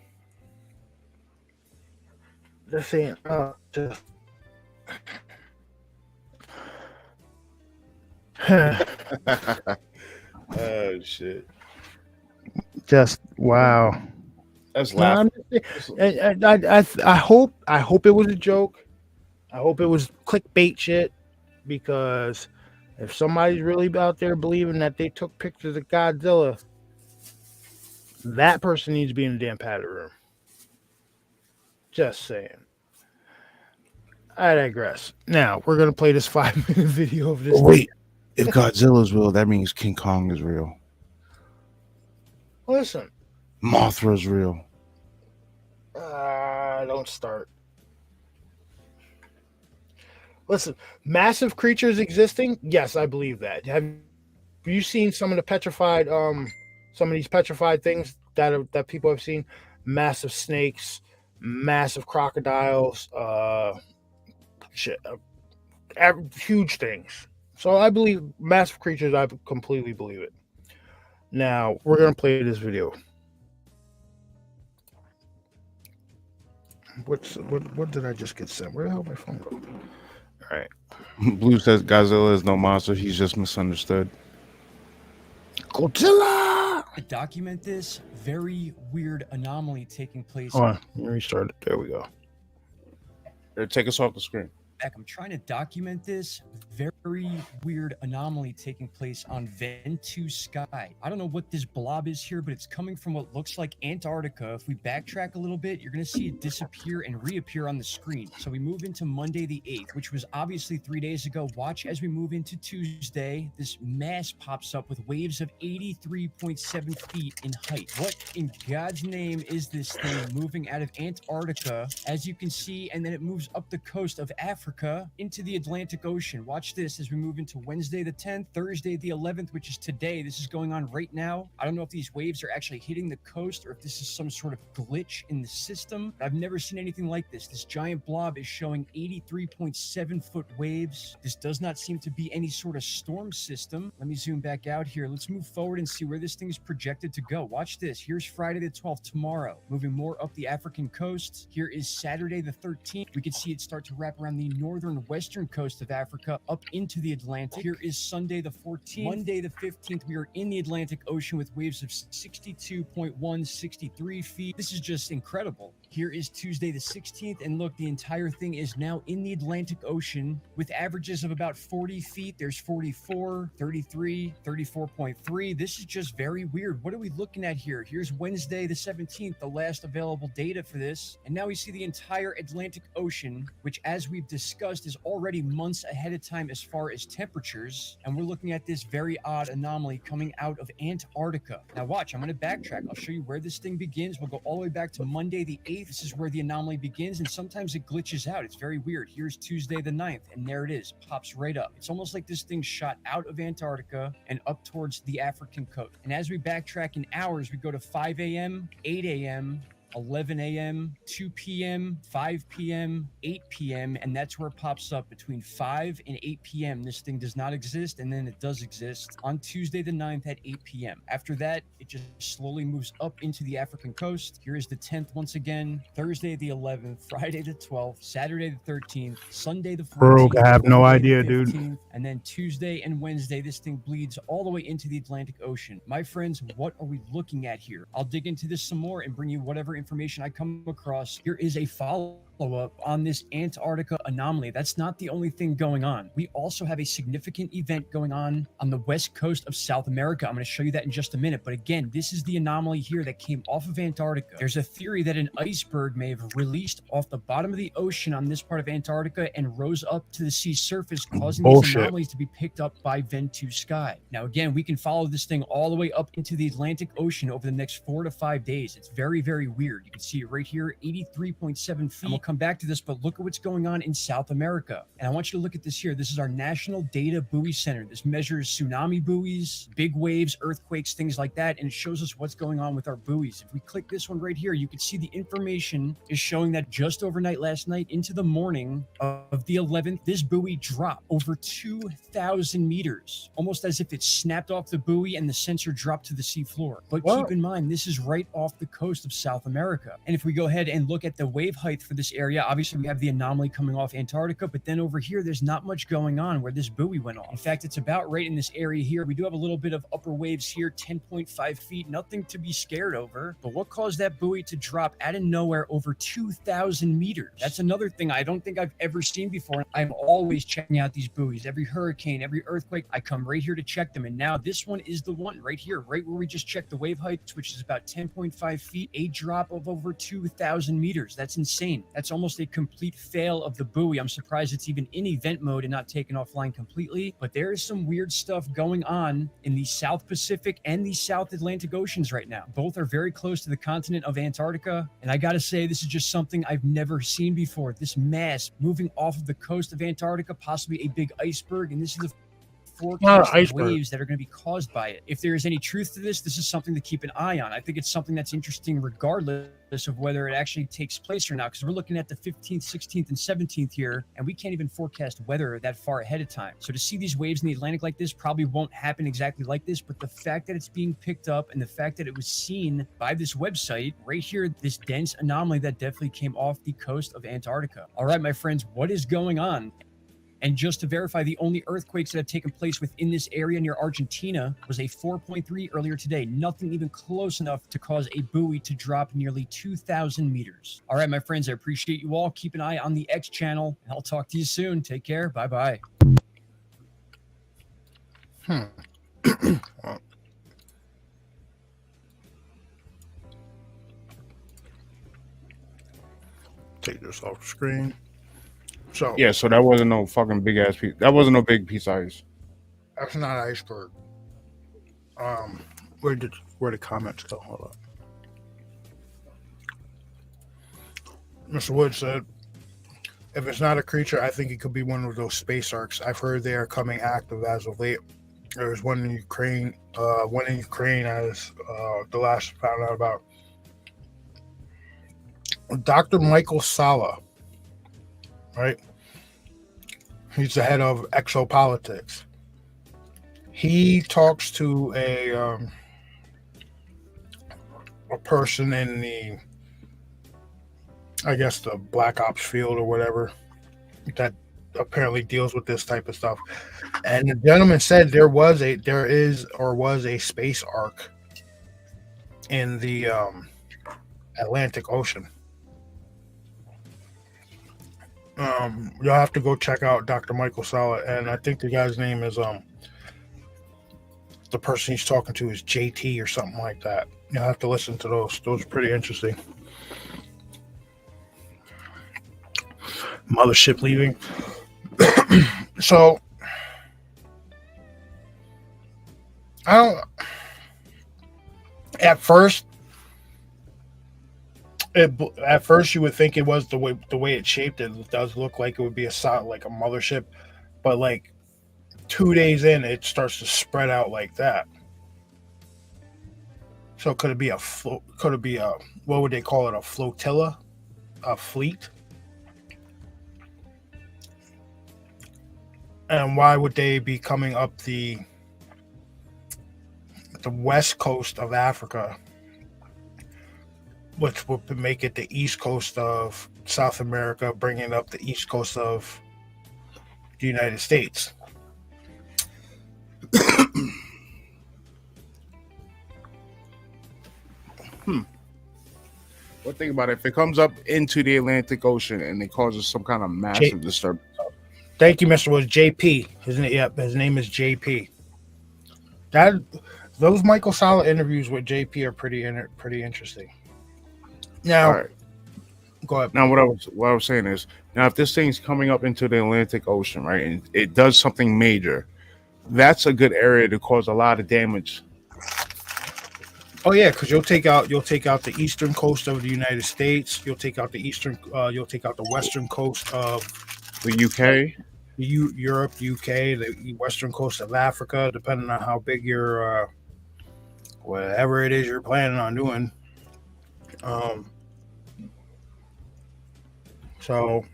They're saying, just oh shit! Just wow. That's laughing. I hope it was a joke. I hope it was clickbait shit. Because if somebody's really out there believing that they took pictures of Godzilla, that person needs to be in the damn padded room. Just saying. I digress. Now we're gonna play this 5-minute video of this. Oh, wait, if Godzilla's real, that means King Kong is real. Listen, Mothra's real. Don't start. Listen, massive creatures existing? Yes, I believe that. Have you seen some of the petrified, some of these petrified things that people have seen? Massive snakes, massive crocodiles, shit, huge things. So I believe massive creatures. I completely believe it. Now we're gonna play this video. What did I just get sent? Where the hell did my phone go? All right. Blue says Godzilla is no monster. He's just misunderstood. Godzilla! Document this very weird anomaly taking place. Hold on. Let me restart it. There we go. Here, take us off the screen. I'm trying to document this very weird anomaly taking place on Ventu Sky. I don't know what this blob is here, but it's coming from what looks like Antarctica. If we backtrack a little bit, you're going to see it disappear and reappear on the screen. So we move into Monday the 8th, which was obviously 3 days ago. Watch as we move into Tuesday. This mass pops up with waves of 83.7 feet in height. What in God's name is this thing moving out of Antarctica, as you can see, and then it moves up the coast of Africa into the Atlantic Ocean. Watch this as we move into Wednesday the 10th, Thursday the 11th, which is today. This is going on right now. I don't know if these waves are actually hitting the coast or if this is some sort of glitch in the system. I've never seen anything like this. This giant blob is showing 83.7 foot waves. This does not seem to be any sort of storm system. Let me zoom back out here. Let's move forward and see where this thing is projected to go. Watch this. Here's Friday the 12th tomorrow, moving more up the African coast. Here is Saturday the 13th. We can see it start to wrap around the northern western coast of Africa up into the Atlantic. Here is Sunday the 14th. Monday the 15th, we are in the Atlantic Ocean with waves of 62.163 feet. This is just incredible. Here is Tuesday the 16th, and look, the entire thing is now in the Atlantic Ocean with averages of about 40 feet. There's 44, 33, 34.3. This is just very weird. What are we looking at here? Here's Wednesday the 17th, the last available data for this. And now we see the entire Atlantic Ocean, which, as we've discussed, is already months ahead of time as far as temperatures. And we're looking at this very odd anomaly coming out of Antarctica. Now watch, I'm going to backtrack. I'll show you where this thing begins. We'll go all the way back to Monday the 8th. This is where the anomaly begins, and sometimes it glitches out. It's very weird. Here's Tuesday the 9th, and there it is. Pops right up. It's almost like this thing shot out of Antarctica and up towards the African coast. And as we backtrack in hours, we go to 5 a.m., 8 a.m., 11 a.m., 2 p.m., 5 p.m., 8 p.m., and that's where it pops up between 5 and 8 p.m. This thing does not exist, and then it does exist on Tuesday the 9th at 8 p.m. After that, it just slowly moves up into the African coast. Here is the 10th once again, Thursday the 11th, Friday the 12th, Saturday the 13th, Sunday the 14th. Bro, I have no Monday idea, the dude. 15th, and then Tuesday and Wednesday, this thing bleeds all the way into the Atlantic Ocean. My friends, what are we looking at here? I'll dig into this some more and bring you whatever information I come across. Here is a follow-up on this Antarctica anomaly. That's not the only thing going on. We also have a significant event going on the west coast of South America. I'm going to show you that in just a minute. But again, this is the anomaly here that came off of Antarctica. There's a theory that an iceberg may have released off the bottom of the ocean on this part of Antarctica and rose up to the sea surface, causing these anomalies to be picked up by Ventu Sky. Now, again, we can follow this thing all the way up into the Atlantic Ocean over the next 4 to 5 days. It's very, very weird. You can see it right here, 83.7 feet. And we'll come back to this, but look at what's going on in South America. And I want you to look at this here. This is our National Data Buoy Center. This measures tsunami buoys, big waves, earthquakes, things like that, and it shows us what's going on with our buoys. If we click this one right here, you can see the information is showing that just overnight last night into the morning of the 11th, this buoy dropped over 2,000 meters, almost as if it snapped off the buoy and the sensor dropped to the sea floor. But keep in mind, this is right off the coast of South America. And if we go ahead and look at the wave height for this area, obviously we have the anomaly coming off Antarctica, but then over here, there's not much going on where this buoy went off. In fact, it's about right in this area here. We do have a little bit of upper waves here, 10.5 feet, nothing to be scared over. But what caused that buoy to drop out of nowhere over 2,000 meters? That's another thing I don't think I've ever seen before. I'm always checking out these buoys. Every hurricane, every earthquake, I come right here to check them. And now this one is the one right here, right where we just checked the wave heights, which is about 10.5 feet, a drop of over 2,000 meters. That's insane. That's almost a complete fail of the buoy. I'm surprised it's even in event mode and not taken offline completely. But there is some weird stuff going on in the South Pacific and the South Atlantic Oceans right now. Both are very close to the continent of Antarctica. And I gotta say, this is just something I've never seen before. This mass moving off of the coast of Antarctica, possibly a big iceberg. And this is the forecast of iceberg. waves that are going to be caused by it. If there is any truth to this, this is something to keep an eye on. I think it's something that's interesting regardless of whether it actually takes place or not, because we're looking at the 15th, 16th, and 17th here, and we can't even forecast weather that far ahead of time. So to see these waves in the Atlantic like this probably won't happen exactly like this, but the fact that it's being picked up and the fact that it was seen by this website right here, this dense anomaly that definitely came off the coast of Antarctica. All right, my friends, what is going on? And just to verify, the only earthquakes that have taken place within this area near Argentina was a 4.3 earlier today. Nothing even close enough to cause a buoy to drop nearly 2,000 meters. All right, my friends, I appreciate you all. Keep an eye on the X channel. I'll talk to you soon. Take care. Bye-bye. Take this off the screen. So Yeah, so that wasn't no fucking big ass piece. That wasn't no big piece of ice. that's not iceberg. Where the comments go? Hold up. Mr. Wood said, if it's not a creature, I think it could be one of those space arcs. I've heard they are coming active as of late. There's one in Ukraine. As the last I found out about. Dr. Michael Sala, right? He's the head of exopolitics. He talks to a person in the, I guess, the Black Ops field or whatever that apparently deals with this type of stuff. And the gentleman said there was a space arc in the Atlantic Ocean. You'll have to go check out Dr. Michael Sala, and I think the guy's name is the person he's talking to is JT or something like that. You'll have to listen to those. Those are pretty interesting. Mothership leaving. So I don't. At first you would think it was the way it's shaped. It does look like it would be a mothership, but like 2 days in, it starts to spread out like that. So could it be what would they call it? A flotilla, a fleet? And why would they be coming up the west coast of Africa, which would make it the east coast of South America, bringing up the east coast of the United States? Well, think about it. If it comes up into the Atlantic Ocean and it causes some kind of massive disturbance. Thank you, Mr. Woods. JP. His name is JP. Those Michael Sala interviews with JP are pretty interesting. Now, right. Go ahead. Now, what I was saying is, now if this thing's coming up into the Atlantic Ocean, right, and it does something major, that's a good area to cause a lot of damage. Oh yeah, because you'll take out the eastern coast of the United States. You'll take out the western coast of The UK, Europe, UK, the western coast of Africa, depending on how big your whatever it is you're planning on doing. So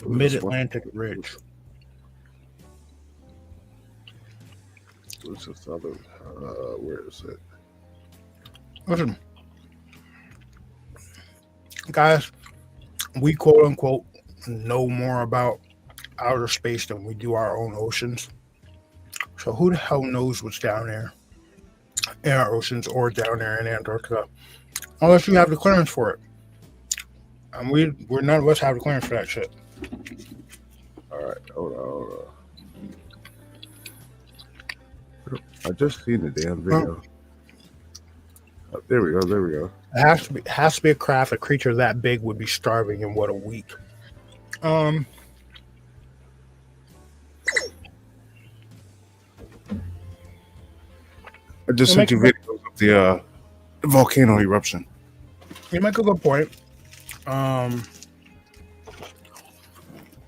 Mid-Atlantic Ridge. What's this other? Where is it? Listen, guys, we quote unquote know more about outer space than we do our own oceans. So who the hell knows what's down there in our oceans or down there in Antarctica? Unless you have the clearance for it. And we're none of us have the clearance for that shit. All right, hold on. I just seen the damn video. Oh, there we go. It has to be a craft. A creature that big would be starving in a week. I just sent you videos of the volcano eruption. You make a good point.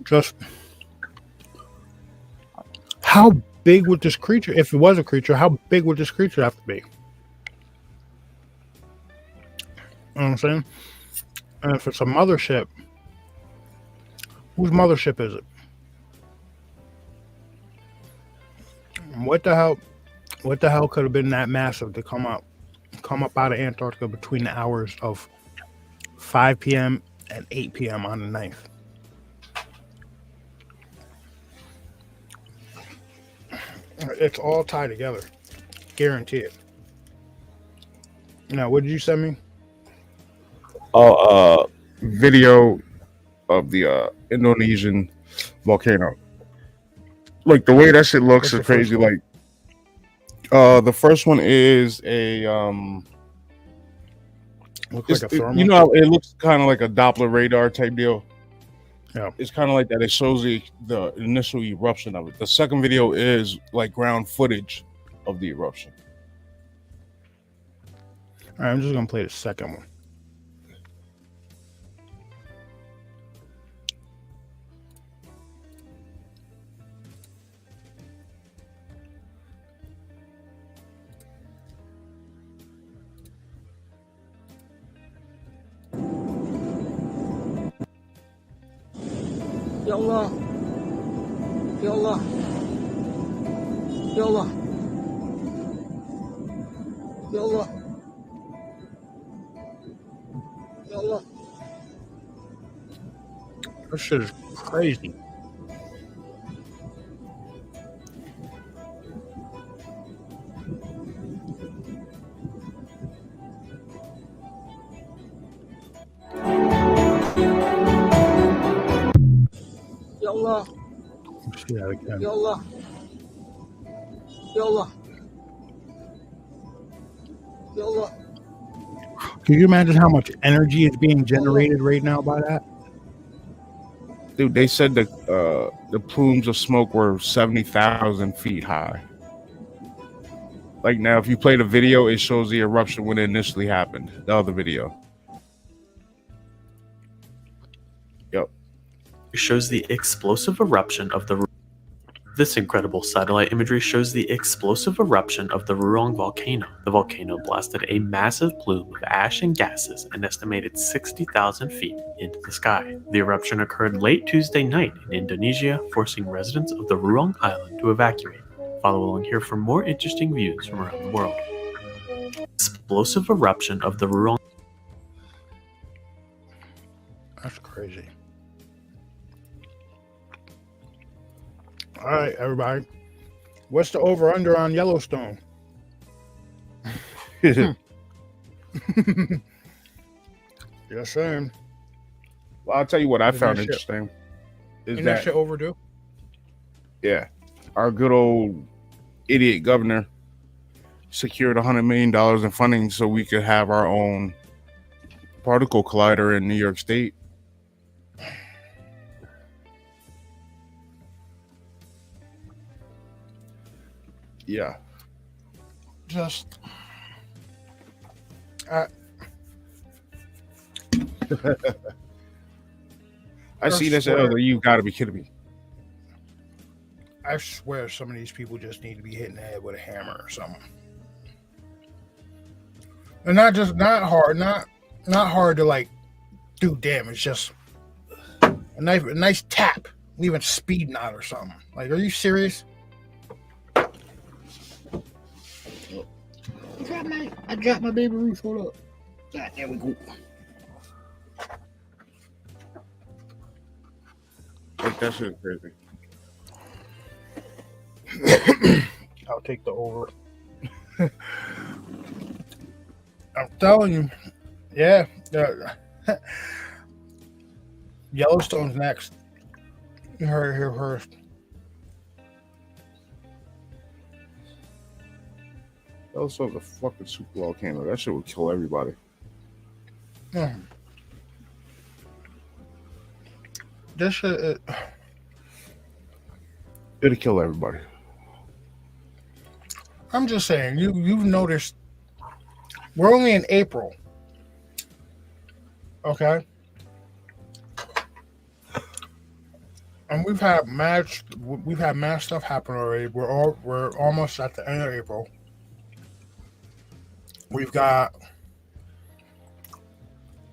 Just how big would this creature, if it was a creature, how big would this creature have to be? You know what I'm saying? And if it's a mothership, whose mothership is it? What the hell? What the hell could have been that massive to come up out of Antarctica between the hours of 5 p.m. and 8 p.m. on the 9th? It's all tied together. Guarantee it. Now, what did you send me? Video of the Indonesian volcano. Like the way that shit looks is crazy. Like the first one is a Looks like a thermal. you know, it looks kind of like a Doppler radar type deal. Yeah. It's kind of like that. It shows the initial eruption of it. The second video is like ground footage of the eruption. All right, I'm just gonna play the second one. Ya Allah. Ya Allah. Ya Allah. Ya Allah. Ya Allah. That shit is crazy. Ya Allah. Let's see that again. Ya Allah. Ya Allah. Ya Allah. Can you imagine how much energy is being generated right now by that? Dude, they said that the plumes of smoke were 70,000 feet high. Like now, if you play the video, it shows the eruption when it initially happened. The other video. Yep. It shows the explosive eruption of the. This incredible satellite imagery shows the explosive eruption of the Ruang volcano. The volcano blasted a massive plume of ash and gases an estimated 60,000 feet into the sky. The eruption occurred late Tuesday night in Indonesia, forcing residents of the Ruang island to evacuate. Follow along here for more interesting views from around the world. Explosive eruption of the Ruang. That's crazy. All right, everybody. What's the over-under on Yellowstone? Yes, sir. Well, I'll tell you what I Is found that shit- interesting. Is Ain't that that, shit overdue? yeah, our good old idiot governor secured $100 million in funding so we could have our own particle collider in New York State. Yeah. Just I see this. swear. You got to be kidding me. I swear some of these people just need to be hitting the head with a hammer or something. And not hard to like do damage, just a nice tap, leaving speed knot or something. Like, are you serious? I got my baby Ruth. Hold up. God, there we go. Like, that shit is crazy. I'll take the over. I'm telling you. Yeah. Yellowstone's next. You heard it here first. That was a fucking super volcano. That shit would kill everybody. This shit. It'd kill everybody. I'm just saying, you've noticed we're only in April. Okay? And we've had mad stuff happen already. We're almost at the end of April. We've got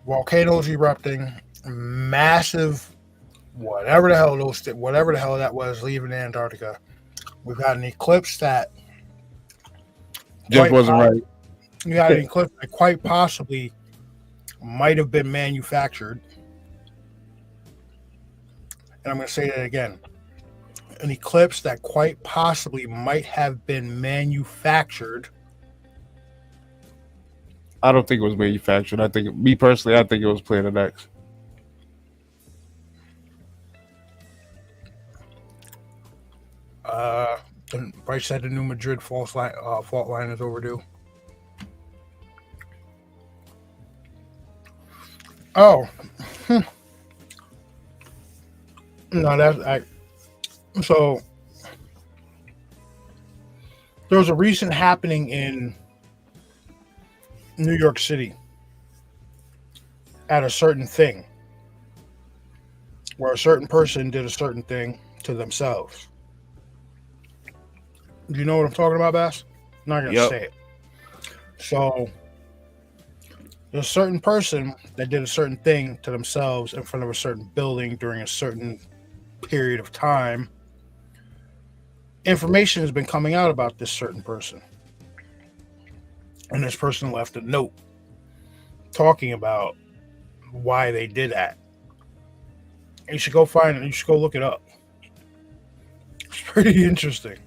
volcanoes erupting, massive, whatever the hell that was, leaving Antarctica. We've got an eclipse that Just wasn't right. we got an eclipse that quite possibly might have been manufactured. And I'm going to say that again. An eclipse that quite possibly might have been manufactured. I don't think it was manufactured. I think it was Planet X. Bryce said the New Madrid fault line is overdue. Oh. No, so there was a recent happening in New York City at a certain thing where a certain person did a certain thing to themselves. Do you know what I'm talking about, Bass? I'm not going to say it. So there's a certain person that did a certain thing to themselves in front of a certain building during a certain period of time. Information has been coming out about this certain person. And this person left a note talking about why they did that. And you should go find it. You should go look it up. It's pretty interesting.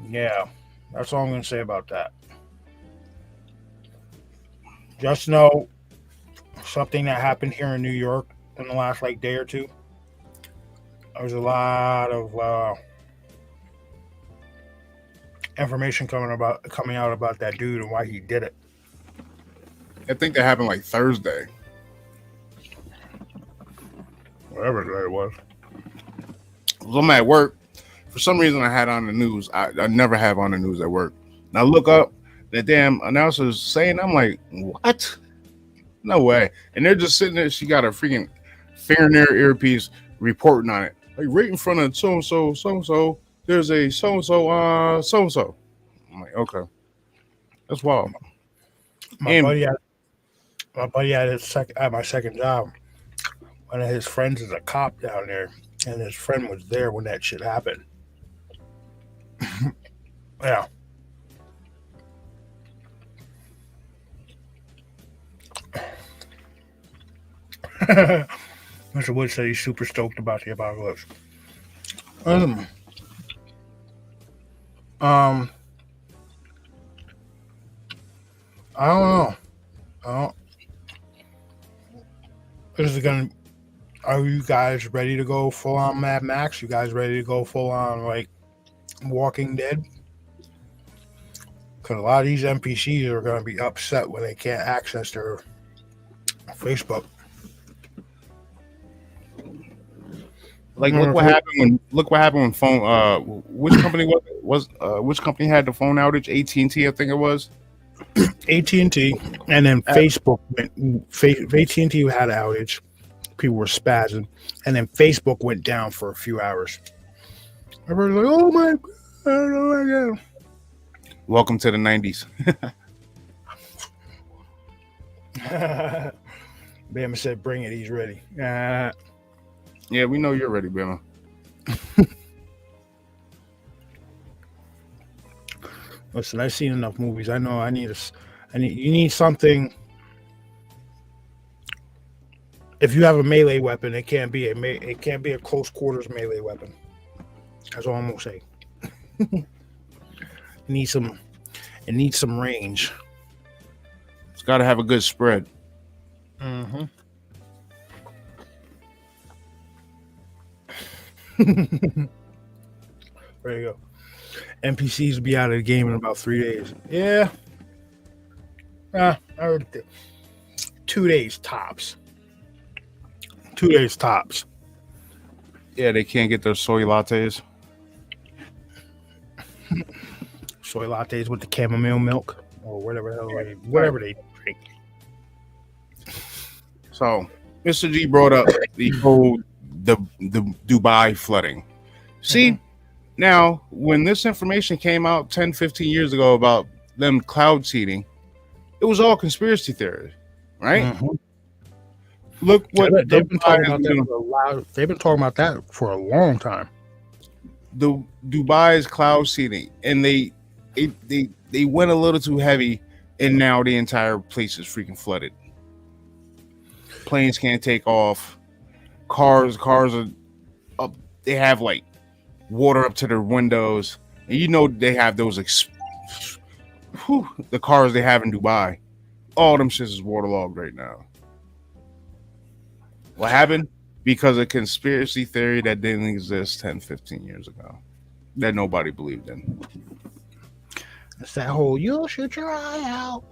Yeah, that's all I'm going to say about that. Just know something that happened here in New York in the last day or two. There's a lot of information coming out about that dude and why he did it. I think that happened Thursday. Whatever it was. I'm at work. For some reason, I had on the news. I never have on the news at work. And I look up, the damn announcer's saying, I'm like, what? No way. And they're just sitting there. She got a freaking fingernail earpiece reporting on it. Right in front of so-and-so, there's a so-and-so, so-and-so. I'm like, okay. That's wild. My buddy at my second job, one of his friends is a cop down there, and his friend was there when that shit happened. Yeah. Mr. Wood said he's super stoked about the apocalypse. I don't know. Are you guys ready to go full on Mad Max? You guys ready to go full on Walking Dead? Because a lot of these NPCs are going to be upset when they can't access their Facebook. Look what happened when phone. Which company which company had the phone outage? AT&T, I think it was. AT&T, and then Facebook went. AT&T had an outage. People were spazzing, and then Facebook went down for a few hours. Everybody's like, "Oh my god!" Welcome to the 90s. Bama said, "Bring it. He's ready." Yeah, we know you're ready, Bama. Listen, I've seen enough movies. I know you need something. If you have a melee weapon, it can't be a close quarters melee weapon. That's all I'm gonna say. It needs some range. It's got to have a good spread. Mm-hmm. There you go. NPCs will be out of the game in about 3 days. Yeah. I heard 2 days tops. 2 days tops. Yeah, they can't get their soy lattes. Soy lattes with the chamomile milk or whatever the hell, whatever they drink. So Mr. G brought up the whole the Dubai flooding. See, now when this information came out 10, 15 years ago about them cloud seeding, it was all conspiracy theory, right? Look what they've been talking about doing. that for a while. They've been talking about that for a long time. The Dubai's cloud seeding, and they went a little too heavy, and now the entire place is freaking flooded. Planes can't take off. Cars are up. They have like water up to their windows, and you know they have those. The cars they have in Dubai, all them shits is waterlogged right now. What happened? Because of conspiracy theory that didn't exist 10, 15 years ago, that nobody believed in. It's that whole "you'll shoot your eye out."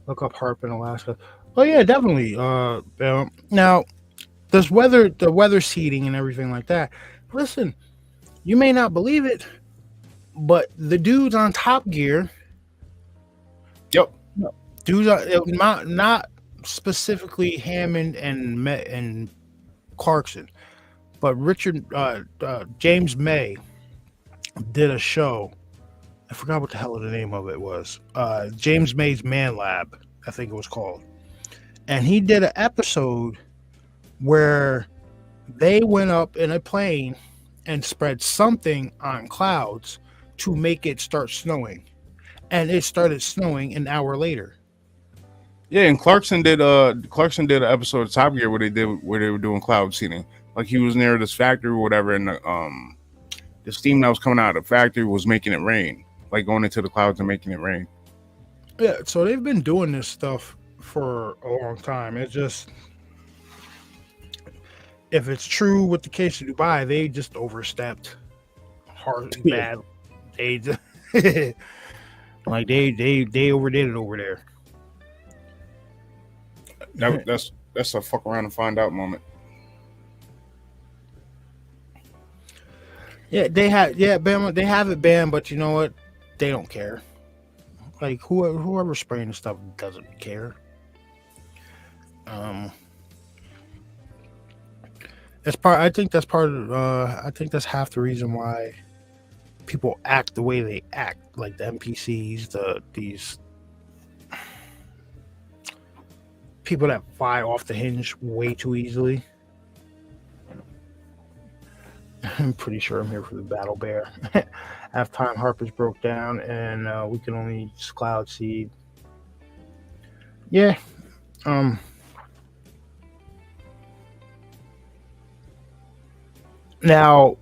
Look up HARP in Alaska. Oh yeah, definitely. Now, the weather seeding and everything like that. Listen, you may not believe it, but the dudes on Top Gear, dudes are not specifically Hammond and Clarkson, but James May did a show. I forgot what the hell the name of it was. James May's Man Lab, I think it was called. And he did an episode where they went up in a plane and spread something on clouds to make it start snowing. And it started snowing an hour later. Yeah, and Clarkson did an episode of Top Gear where they were doing cloud seeding. Like he was near this factory or whatever, and the steam that was coming out of the factory was making it rain. Like going into the clouds and making it rain. Yeah, so they've been doing this stuff for a long time. It's just, if it's true with the case of Dubai, they just overstepped hard bad. They just, like they overdid it over there. That's a fuck around and find out moment. Yeah, they have it banned, but you know what? They don't care. Like whoever's spraying the stuff doesn't care. I think that's half the reason why people act the way they act, like the NPCs, these people that fly off the hinge way too easily. I'm pretty sure I'm here for the battle bear. Halftime Harper's broke down, and we can only use cloud seed. Yeah. Now, now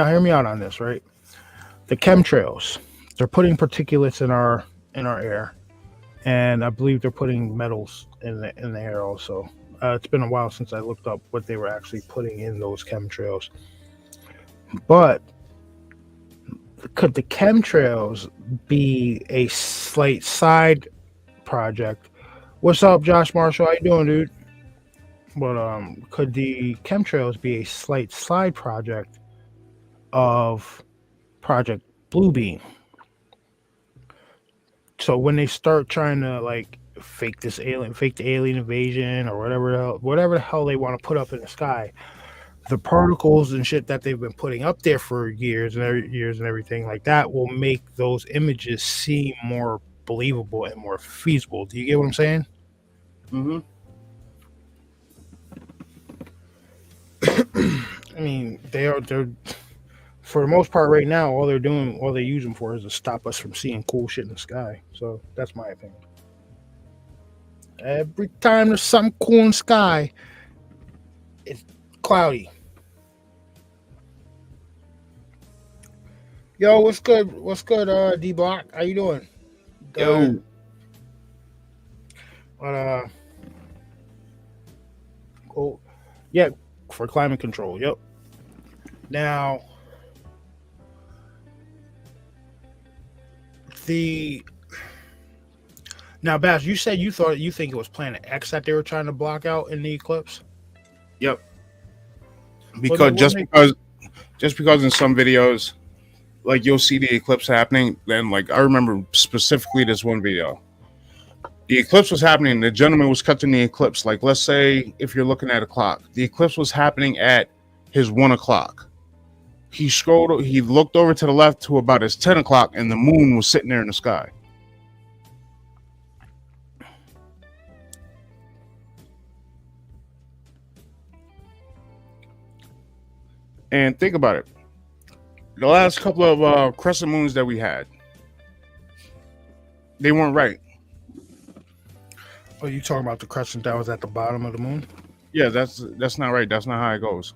hear me out on this, right? The chemtrails, they're putting particulates in our air, and I believe they're putting metals in the air also. It's been a while since I looked up what they were actually putting in those chemtrails. But could the chemtrails be a slight side project? What's up, Josh Marshall? How you doing, dude? But could the chemtrails be a slight side project of Project Bluebeam? So when they start trying to like fake the alien invasion or whatever the hell they want to put up in the sky, the particles and shit that they've been putting up there for years and everything like that will make those images seem more believable and more feasible. Do you get what I'm saying? Mm-hmm. I mean, they're for the most part right now, all they use them for is to stop us from seeing cool shit in the sky. So that's my opinion. Every time there's something cool in the sky, it's cloudy. Yo, what's good? What's good, D Block? How you doing? Yo. Cool. Yeah, for climate control. Yep. Now, Bass, you said you think it was Planet X that they were trying to block out in the eclipse? Yep. Because just because in some videos, like you'll see the eclipse happening. Then like I remember specifically this one video. The eclipse was happening. The gentleman was cutting the eclipse. Like, let's say if you're looking at a clock, the eclipse was happening at his 1 o'clock. He looked over to the left to about his 10 o'clock, and the moon was sitting there in the sky. And think about it. The last couple of crescent moons that we had, they weren't right. Oh, you talking about the crescent that was at the bottom of the moon? Yeah, that's not right. That's not how it goes.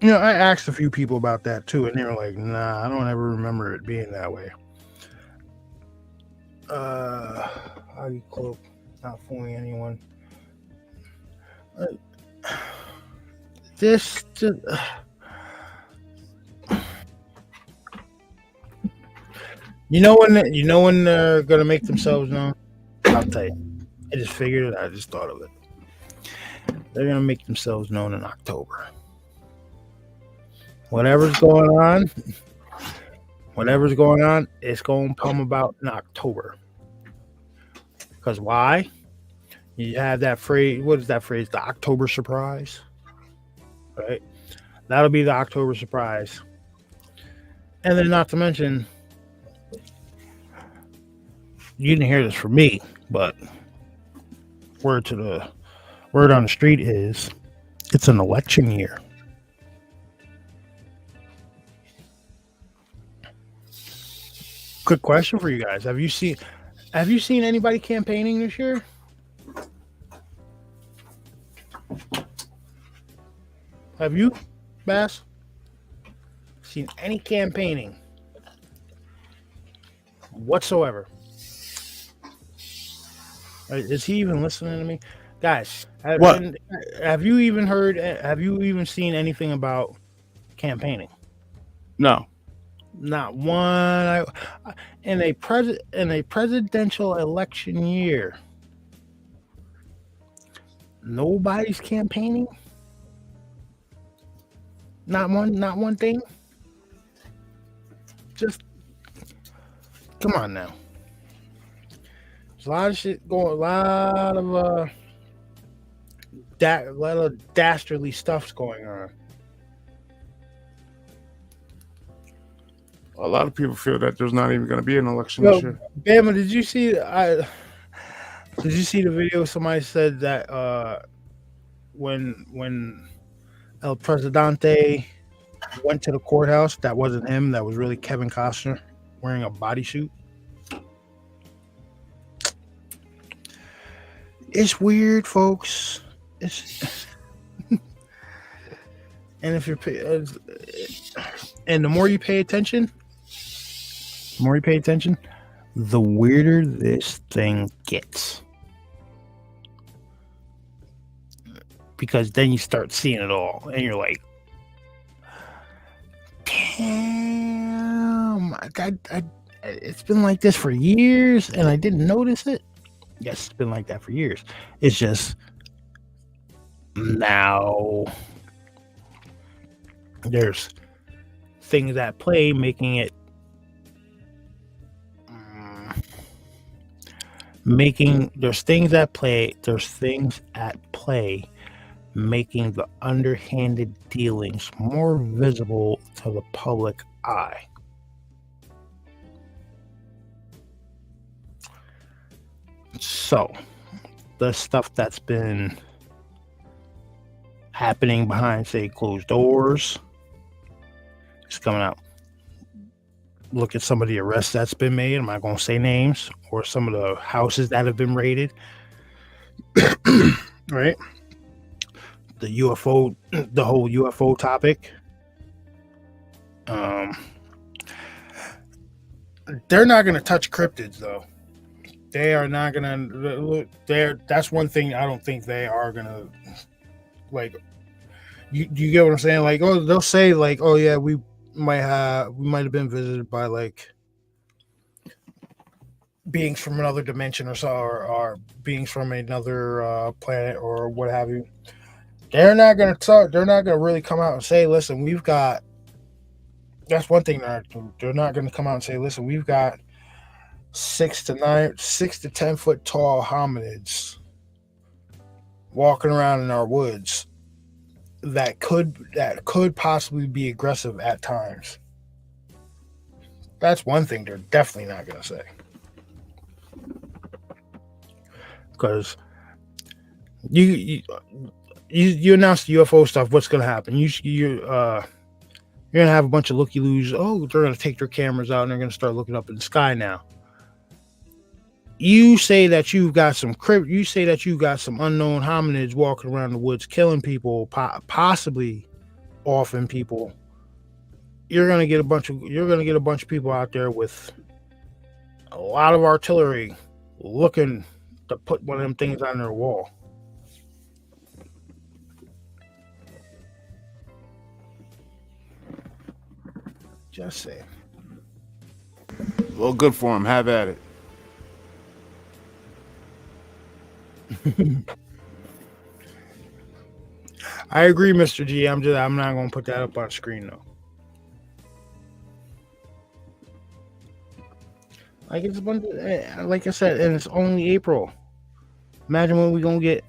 You know, I asked a few people about that too, and they were like, "Nah, I don't ever remember it being that way." How do you cloak? Not fooling anyone. This just. You know when they're gonna make themselves known? I'll tell you. I just figured it. I just thought of it. They're gonna make themselves known in October. Whatever's going on, it's going to come about in October. Because why? You have that phrase. What is that phrase? The October surprise, right? That'll be the October surprise. And then, not to mention, you didn't hear this from me, but word on the street is it's an election year. Quick question for you guys: Have you seen anybody campaigning this year? Have you, Bass? Seen any campaigning whatsoever? Is he even listening to me, guys? Have you even heard? Have you even seen anything about campaigning? No. Not one. In a presidential election year, nobody's campaigning. Not one thing. Just come on now. There's a lot of shit going. A lot of dastardly stuff's going on. A lot of people feel that there's not even going to be an election this year. Bama, did you see the video? Somebody said that when El Presidente went to the courthouse, that wasn't him. That was really Kevin Costner wearing a bodysuit. It's weird, folks. And if you're and the more you pay attention, the weirder this thing gets. Because then you start seeing it all, and you're like, "Damn, it's been like this for years, and I didn't notice it." Yes, it's been like that for years. It's just now there's things at play making it there's things at play making the underhanded dealings more visible to the public eye. So the stuff that's been happening behind, say, closed doors is coming out. Look at some of the arrests that's been made. I'm not going to say names, or some of the houses that have been raided. Right? The UFO, the whole UFO topic. They're not going to touch cryptids, though. They are not going to. That's one thing I don't think they are going to. Like, you get what I'm saying? Like, oh, they'll say like, oh yeah, we might have been visited by like beings from another dimension or so, or beings from another planet or what have you. They're not going to talk. They're not going to really come out and say, listen, we've got That's one thing that they're not going to come out and say, "Listen, we've got 6 to 10 foot tall hominids walking around in our woods that could possibly be aggressive at times." That's one thing they're definitely not going to say, because you announce the UFO stuff. What's going to happen? You're gonna have a bunch of looky loos. Oh, they're gonna take their cameras out and they're gonna start looking up in the sky now. You say that you've got some you say that you got some unknown hominids walking around the woods, killing people, possibly offing people. You're gonna get a bunch of people out there with a lot of artillery looking to put one of them things on their wall. Just saying. Well, good for him. Have at it. I agree, Mr. G. I'm not gonna put that up on screen though. Like it's a bunch of, like I said, and it's only April. Imagine when we gonna get.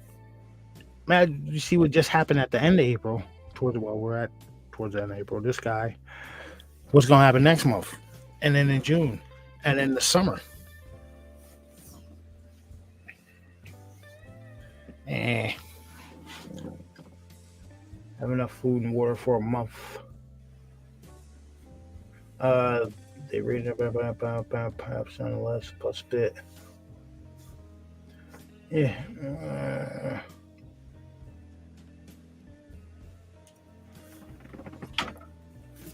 Imagine you see what just happened at the end of April. We're towards the end of April. This guy. What's gonna happen next month, and then in June, and then the summer. Have enough food and water for a month. They rated about percent less plus bit. Yeah.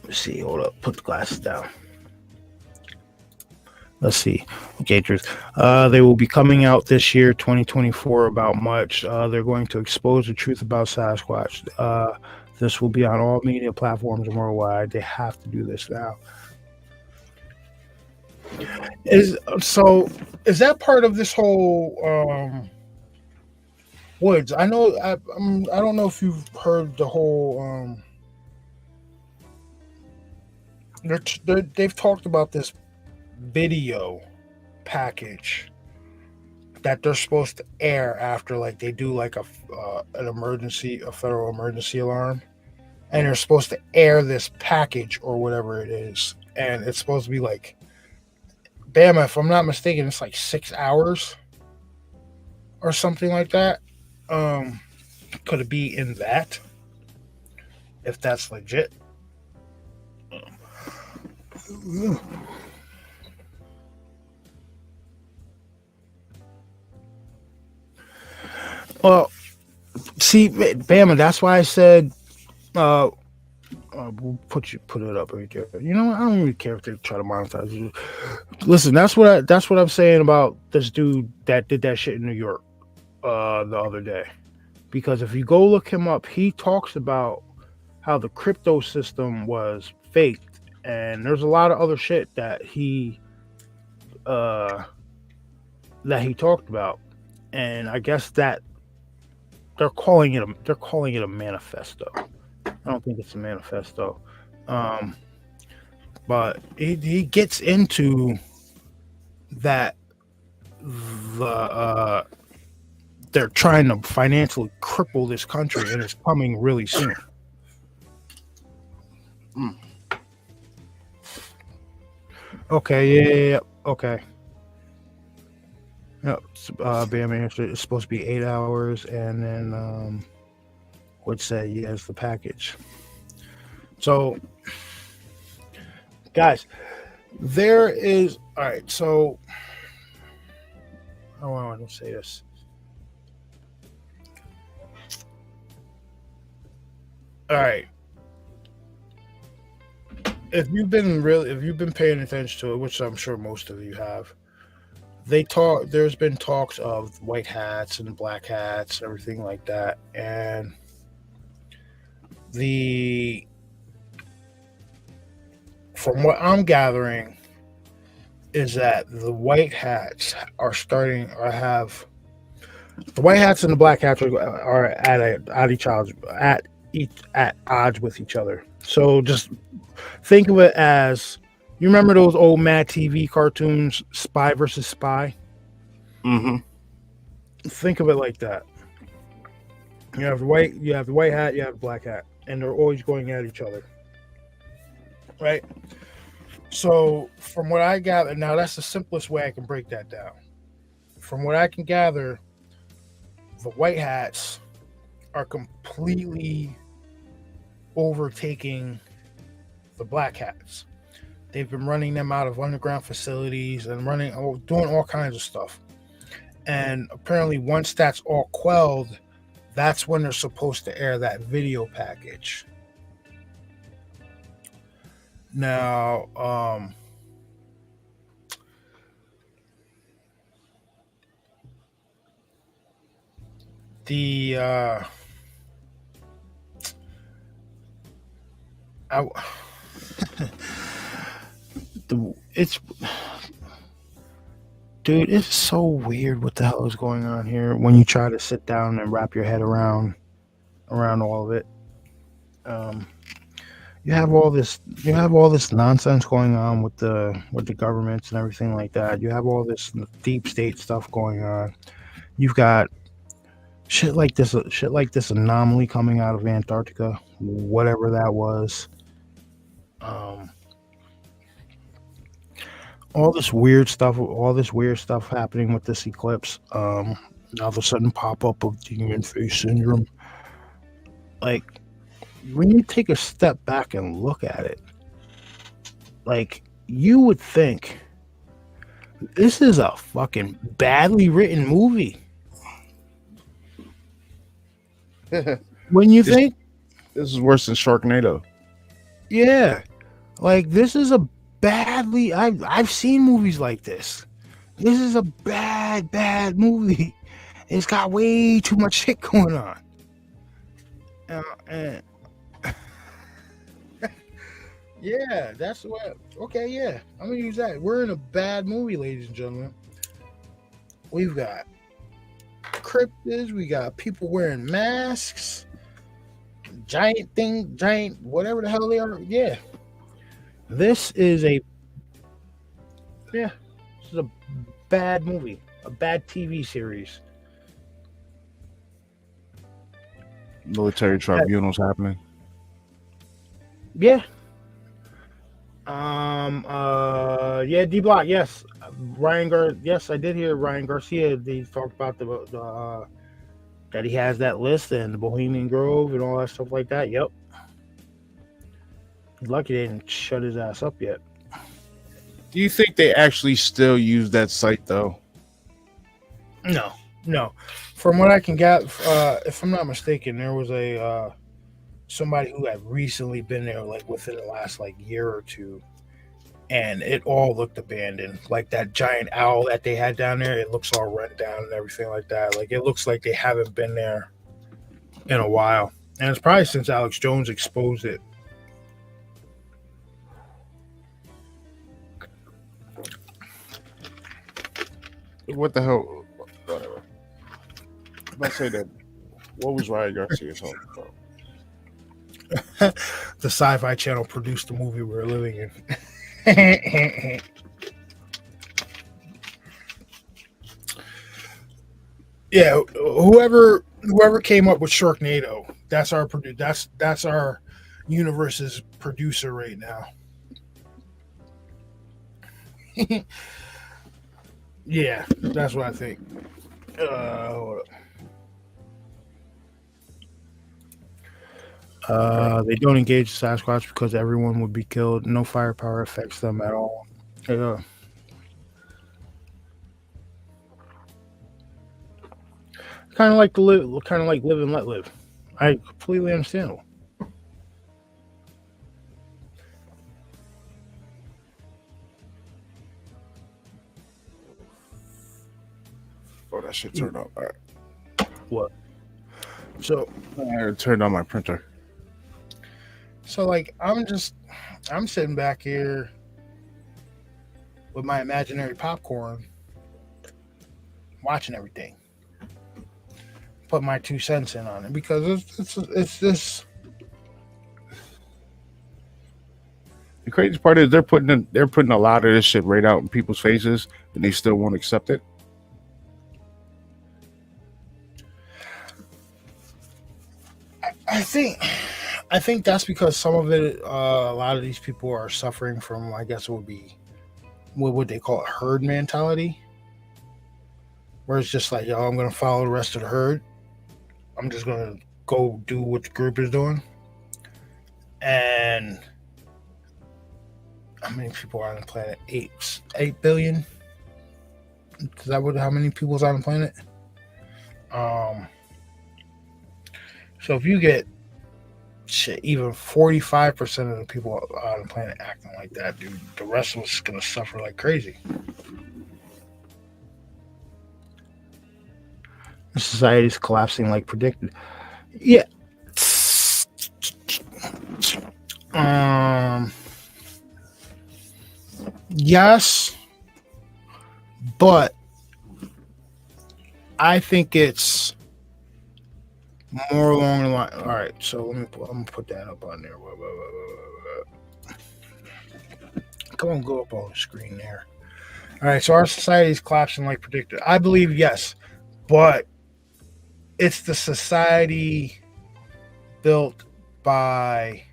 Let's see. Hold up. Put the glasses down. Let's see. Okay, truth. They will be coming out this year, 2024, about much. They're going to expose the truth about Sasquatch. This will be on all media platforms worldwide. They have to do this now. Is that part of this whole woods? I know. I don't know if you've heard the whole. They've talked about this video package that they're supposed to air after, like, they do like a federal emergency alarm, and they're supposed to air this package or whatever it is, and it's supposed to be like, Bama, if I'm not mistaken, it's like 6 hours or something like that. Could it be in that? If that's legit. Well, see, Bama, that's why I said, we'll put it up right there. You know what? I don't really care if they try to monetize you. Listen, that's what I'm saying about this dude that did that shit in New York the other day. Because if you go look him up, he talks about how the crypto system was faked, and there's a lot of other shit that he talked about, and I guess that they're calling it a manifesto. I don't think it's a manifesto, but he gets into that they're trying to financially cripple this country, and it's coming really soon. Okay, yeah, okay. Yep, Bam answered. It's supposed to be 8 hours, and then would say yes, the package. So, guys, there is all right. So, I want to say this. All right. If you've been paying attention to it, which I'm sure most of you have, there's been talks of white hats and black hats, everything like that, and from what I'm gathering is that the white hats the white hats and the black hats are at odds with each other. So just Think of it as, you remember those old Mad TV cartoons, Spy versus Spy? Mm-hmm. Think of it like that. You have the white hat, you have the black hat, and they're always going at each other, right? So, from what I gather, now that's the simplest way I can break that down. From what I can gather, the white hats are completely overtaking the black hats. They've been running them out of underground facilities and doing all kinds of stuff. And apparently, once that's all quelled, that's when they're supposed to air that video package. Now, the it's dude, it's so weird what the hell is going on here when you try to sit down and wrap your head around all of it. You have all this nonsense going on with the governments and everything like that. You have all this deep state stuff going on. You've got shit like this anomaly coming out of Antarctica, whatever that was. All this weird stuff happening with this eclipse. All of a sudden pop up of demon face syndrome. Like, when you take a step back and look at it, like, you would think this is a fucking badly written movie. When you think this is worse than Sharknado. Yeah. Like, this is a badly I've seen movies like this. This is a bad movie. It's got way too much shit going on. And yeah, that's what. Okay, yeah, I'm gonna use that. We're in a bad movie, ladies and gentlemen. We've got cryptids, we got people wearing masks, giant whatever the hell they are. Yeah, this is a bad movie, a bad TV series. Military tribunals happening. Yeah. D Block, yes. Yes, I did hear Ryan Garcia. They talked about the that he has that list and the Bohemian Grove and all that stuff like that. Yep. He's lucky they didn't shut his ass up yet. Do you think they actually still use that site though? No. From what I can get, if I'm not mistaken, there was a somebody who had recently been there, like within the last year or two, and it all looked abandoned. Like that giant owl that they had down there, it looks all run down and everything like that. Like, it looks like they haven't been there in a while, and it's probably since Alex Jones exposed it. What the hell? Whatever. I say that. What was Ryan Garcia talking about? The Sci-Fi Channel produced the movie we're living in. Yeah, whoever came up with Sharknado, that's our universe's producer right now. Yeah, that's what I think. Hold up. They don't engage Sasquatch because everyone would be killed. No firepower affects them at all. Kind of like live and let live. I completely understand. Oh, that shit turned on. All right. What? So I turned on my printer. So I'm sitting back here with my imaginary popcorn, watching everything. Put my 2 cents in on it because it's this. The crazy part is they're putting a lot of this shit right out in people's faces, and they still won't accept it. I think that's because some of it, a lot of these people are suffering from, I guess it would be, what would they call it, herd mentality, where it's just like, yo, I'm gonna follow the rest of the herd. I'm just gonna go do what the group is doing. And how many people are on the planet? 8 billion. Is that how many people's on the planet? So if you get even 45% of the people on the planet acting like that, dude, the rest of us is gonna suffer like crazy. The society's collapsing like predicted. Yeah. Yes, but I think it's more along the line. All right, so I'm gonna put that up on there. Come on, go up on the screen there. All right, so our society is collapsing like predicted. I believe yes, but it's the society built by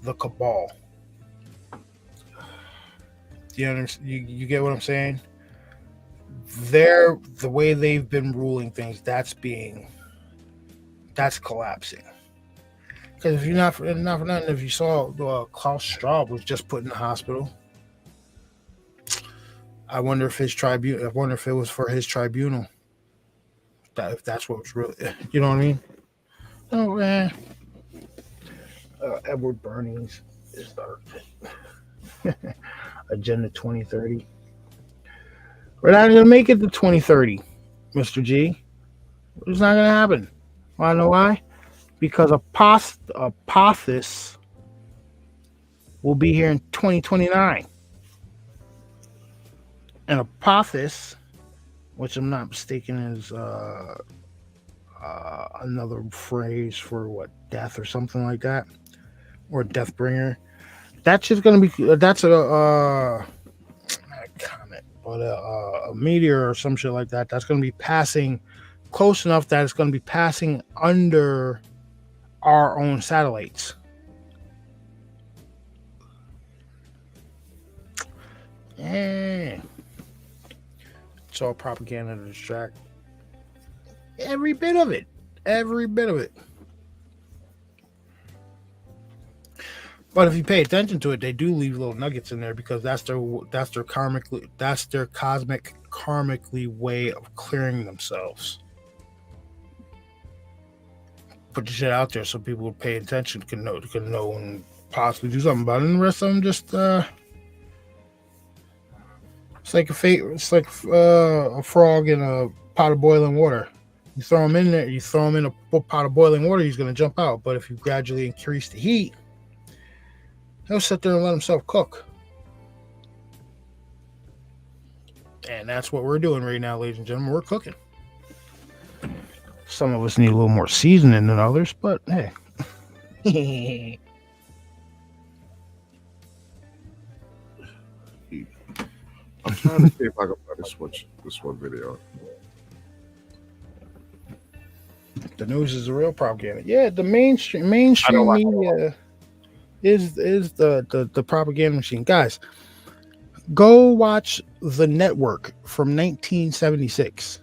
the cabal. You get what I'm saying? The way they've been ruling things, that's collapsing. Because if you're not for nothing, if you saw Klaus Straub was just put in the hospital, I wonder if it was for his tribunal. If that's what was really, you know what I mean? Oh man, Edward Bernays is our Agenda 2030. We're not gonna make it to 2030, Mr. G. It's not gonna happen. Wanna know why? Because Apophis will be here in 2029. And Apophis, which I'm not mistaken is another phrase for what, death or something like that, or death bringer. That's just gonna be that's a not a comet, but a meteor or some shit like that. That's gonna be passing close enough that it's gonna be passing under our own satellites. Yeah. It's all propaganda to distract. Every bit of it. Every bit of it. But if you pay attention to it, they do leave little nuggets in there because that's their karmically way of clearing themselves. Put the shit out there so people who pay attention can know and possibly do something about it. And the rest of them just it's like a frog in a pot of boiling water. You throw him in there, you throw him in a pot of boiling water, he's going to jump out. But if you gradually increase the heat, he'll sit there and let himself cook. And that's what we're doing right now, ladies and gentlemen. We're cooking. Some of us need a little more seasoning than others, but hey. I'm trying to see if I can find this one video. The news is the real propaganda. Yeah, the mainstream media is the propaganda machine. Guys, go watch The Network from 1976.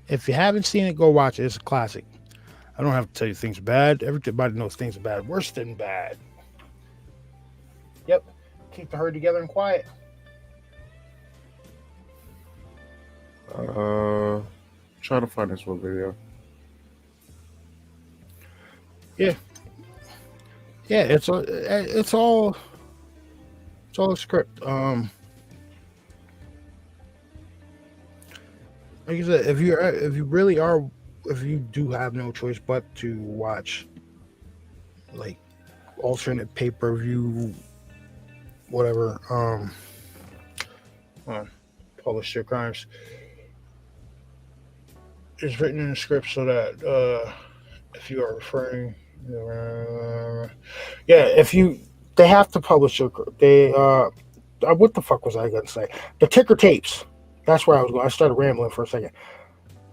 If you haven't seen it, go watch it. It's a classic. I don't have to tell you things are bad. Everybody knows things are bad. Worse than bad. Yep. Keep the herd together and quiet. Try to find this one video. Yeah. Yeah, it's all a script. Like I said, if you do have no choice but to watch like alternate pay-per-view whatever publish your crimes, it's written in the script so that if you are referring Yeah, they have to publish what the fuck was I gonna say? The ticker tapes. That's where I was going. I started rambling for a second.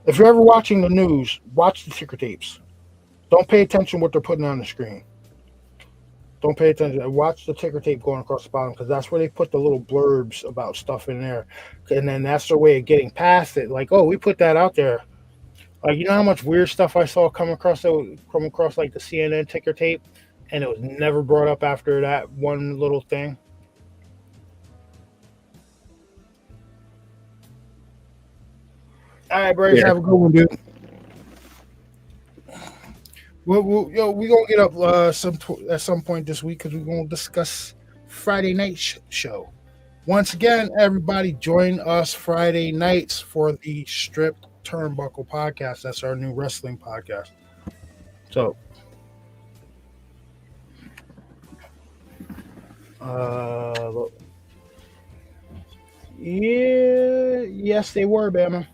If you're ever watching the news, watch the ticker tapes. Don't pay attention to what they're putting on the screen. Don't pay attention. Watch the ticker tape going across the bottom because that's where they put the little blurbs about stuff in there, and then that's their way of getting past it. Like, oh, we put that out there. Like, you know how much weird stuff I saw come across like the CNN ticker tape, and it was never brought up after that one little thing. All right, Braves, have a good one, dude. We gonna get up at some point this week because we're gonna discuss Friday night show. Once again, everybody join us Friday nights for the Stripped Turnbuckle podcast. That's our new wrestling podcast. So, yeah, yes, they were, Bama.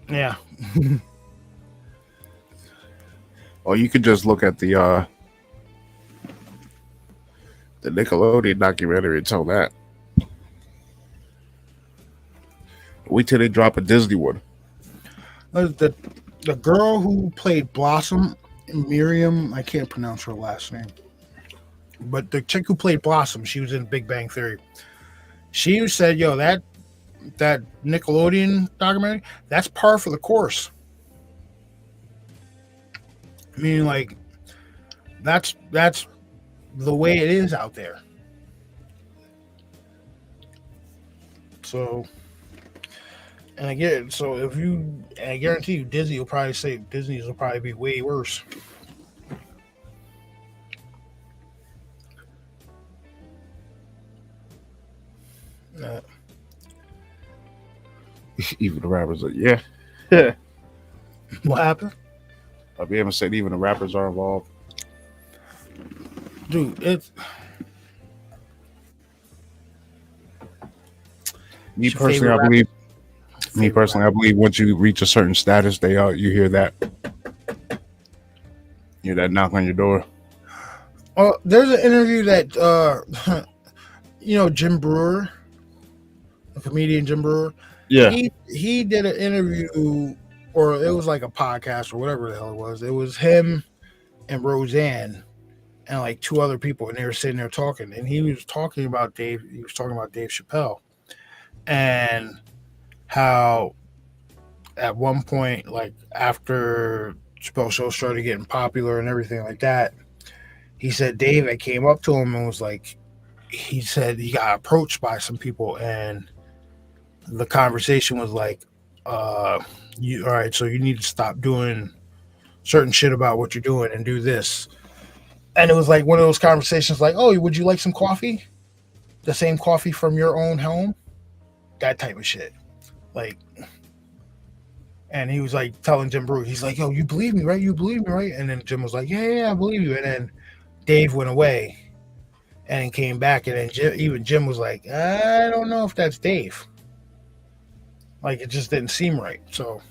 Yeah. Or you could just look at the Nickelodeon documentary and tell that. Wait till they drop a Disney one. The girl who played Blossom, Miriam, I can't pronounce her last name, but the chick who played Blossom, she was in Big Bang Theory. She said, "Yo, that Nickelodeon documentary, that's par for the course." I mean, like, that's the way it is out there. So, and I guarantee you, Disney's will probably be way worse. Even the rappers are, yeah. What happened? I'll be able to say even the rappers are involved. Dude, it's me personally. I believe once you reach a certain status, you hear that knock on your door. There's an interview that Jim Brewer, the comedian Jim Brewer. Yeah, he did an interview, or it was like a podcast or whatever the hell it was. It was him and Roseanne and like two other people, and they were sitting there talking, and he was talking about Dave. He was talking about Dave Chappelle and how at one point, like after Chappelle Show started getting popular and everything like that, he said Dave came up to him and was like, he said he got approached by some people, and the conversation was like, all right, so you need to stop doing certain shit about what you're doing and do this. And it was like one of those conversations like, oh, would you like some coffee? The same coffee from your own home? That type of shit. Like, and he was like telling Jim Brewer, he's like, yo, you believe me, right? You believe me, right? And then Jim was like, yeah, I believe you. And then Dave went away and came back, and then Jim was like, I don't know if that's Dave. Like, it just didn't seem right. So,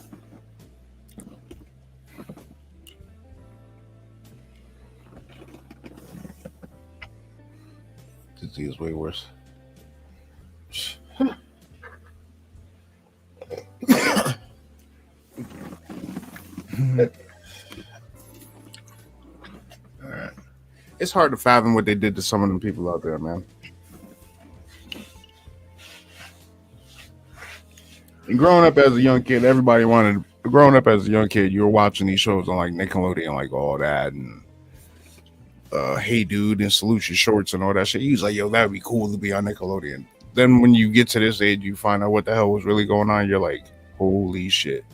this is way worse. It's hard to fathom what they did to some of them people out there, man. And growing up as a young kid, you were watching these shows on like Nickelodeon, like all that, and Hey Dude and Salute Your Shorts and all that shit. You was like, yo, that'd be cool to be on Nickelodeon. Then when you get to this age, you find out what the hell was really going on. You're like, holy shit.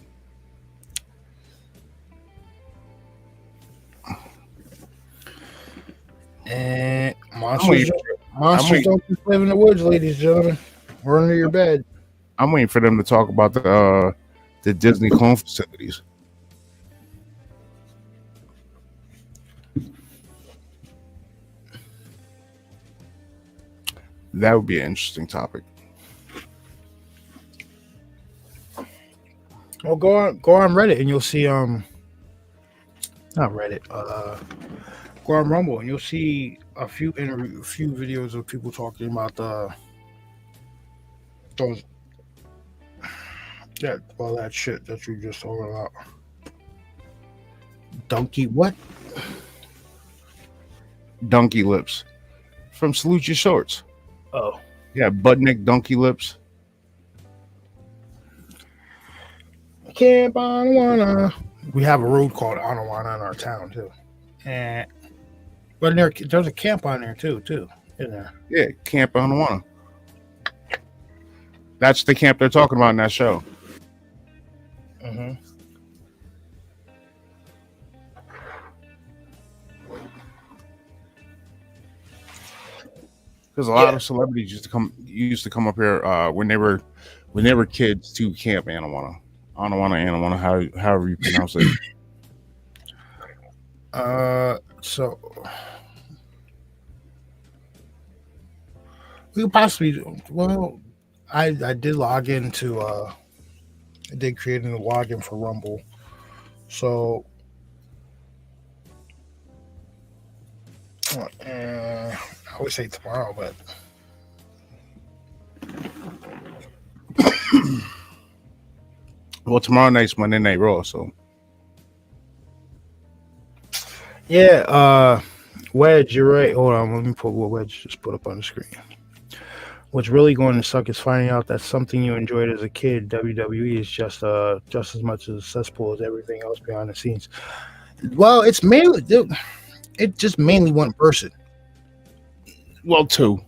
And monsters don't just live in the woods, ladies and gentlemen. We're under your bed. I'm waiting for them to talk about the Disney clone facilities. That would be an interesting topic. Well, go on Reddit and you'll see not Reddit, go on Rumble and you'll see a few videos of people talking about those all that shit that you just talking about. Donkey what? Donkey lips from Salute Your Shorts. Oh. Yeah, butt neck donkey lips. Camp Anawana. We have a road called Anawana in our town too. And but there's a camp on there too, isn't there? Yeah, Camp Anawana. That's the camp they're talking about in that show. Mm-hmm. Because a lot of celebrities used to come up here when they were kids to Camp Anawana, however you pronounce it. So we could possibly. Well, I did log into. I did create a new login for Rumble, so. I would say tomorrow, but well, tomorrow night's Monday Night Raw, so yeah. Wedge, you're right. Hold on, let me put what Wedge just put up on the screen. What's really going to suck is finding out that something you enjoyed as a kid, WWE, is just as much as a cesspool as everything else behind the scenes. Well, it's mainly one person. Well, two.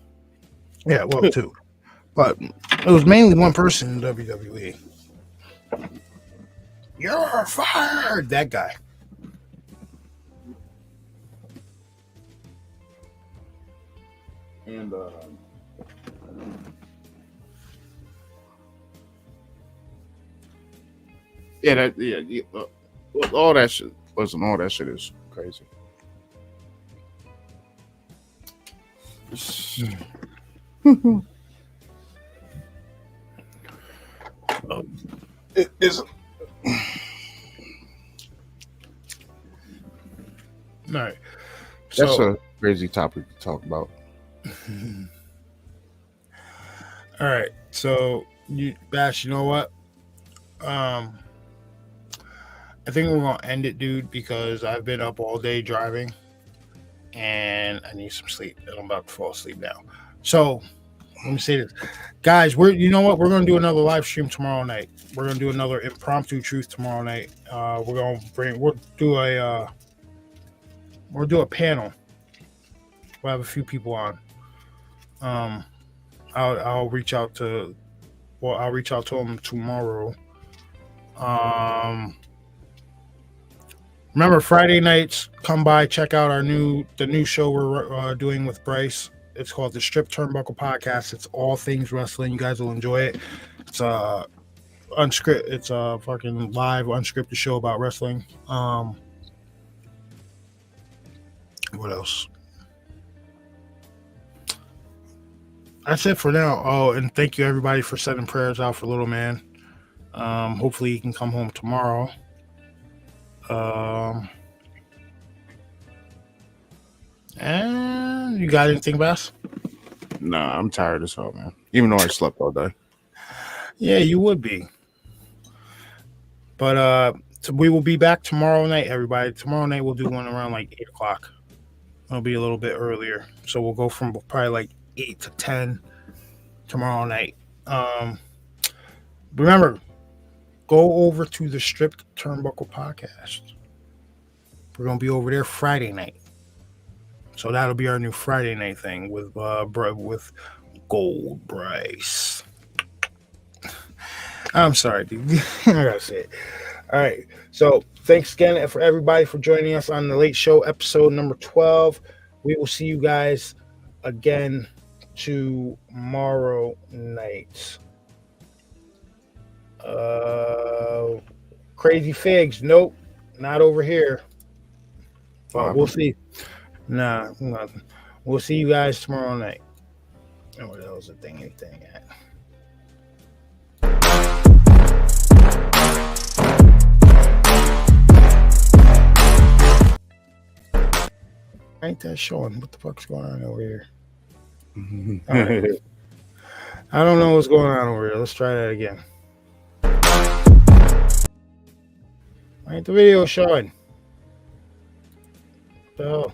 Yeah, well, two. But it was mainly one person in WWE. You're fired! That guy. And all that shit. Listen, all that shit is crazy. It is. All right. That's a crazy topic to talk about. All right. So, Bash, you know what? I think we're gonna end it, dude, because I've been up all day driving, and I need some sleep, and I'm about to fall asleep now. So, let me say this, guys. You know what? We're gonna do another live stream tomorrow night. We're gonna do another impromptu truth tomorrow night. We'll do a panel. We'll have a few people on. I'll reach out to them tomorrow. Remember, Friday nights, come by, check out the new show we're doing with Bryce. It's called the Strip Turnbuckle Podcast. It's all things wrestling. You guys will enjoy it. It's unscripted. It's a fucking live, unscripted show about wrestling. What else? That's it for now. Oh, and thank you everybody for sending prayers out for little man. Hopefully he can come home tomorrow. And you got anything, Bass? Nah, I'm tired as hell, man. Even though I slept all day. Yeah, you would be. But so we will be back tomorrow night, everybody. Tomorrow night we'll do one around like 8:00. It'll be a little bit earlier, so we'll go from probably like 8 to 10 tomorrow night. Remember, go over to the Stripped Turnbuckle Podcast. We're gonna be over there Friday night, so that'll be our new Friday night thing with Gold Bryce. I'm sorry, dude. I gotta say it. All right. So thanks again for everybody for joining us on the Late Show episode number 12. We will see you guys again tomorrow night. Crazy Figs. Nope. Not over here. But we'll see. Nah, nothing. We'll see you guys tomorrow night. And what else is the thing at? ain't that showing? What the fuck's going on over here? All right. I don't know what's going on over here. Let's try that again. Why ain't the video showing? What the hell?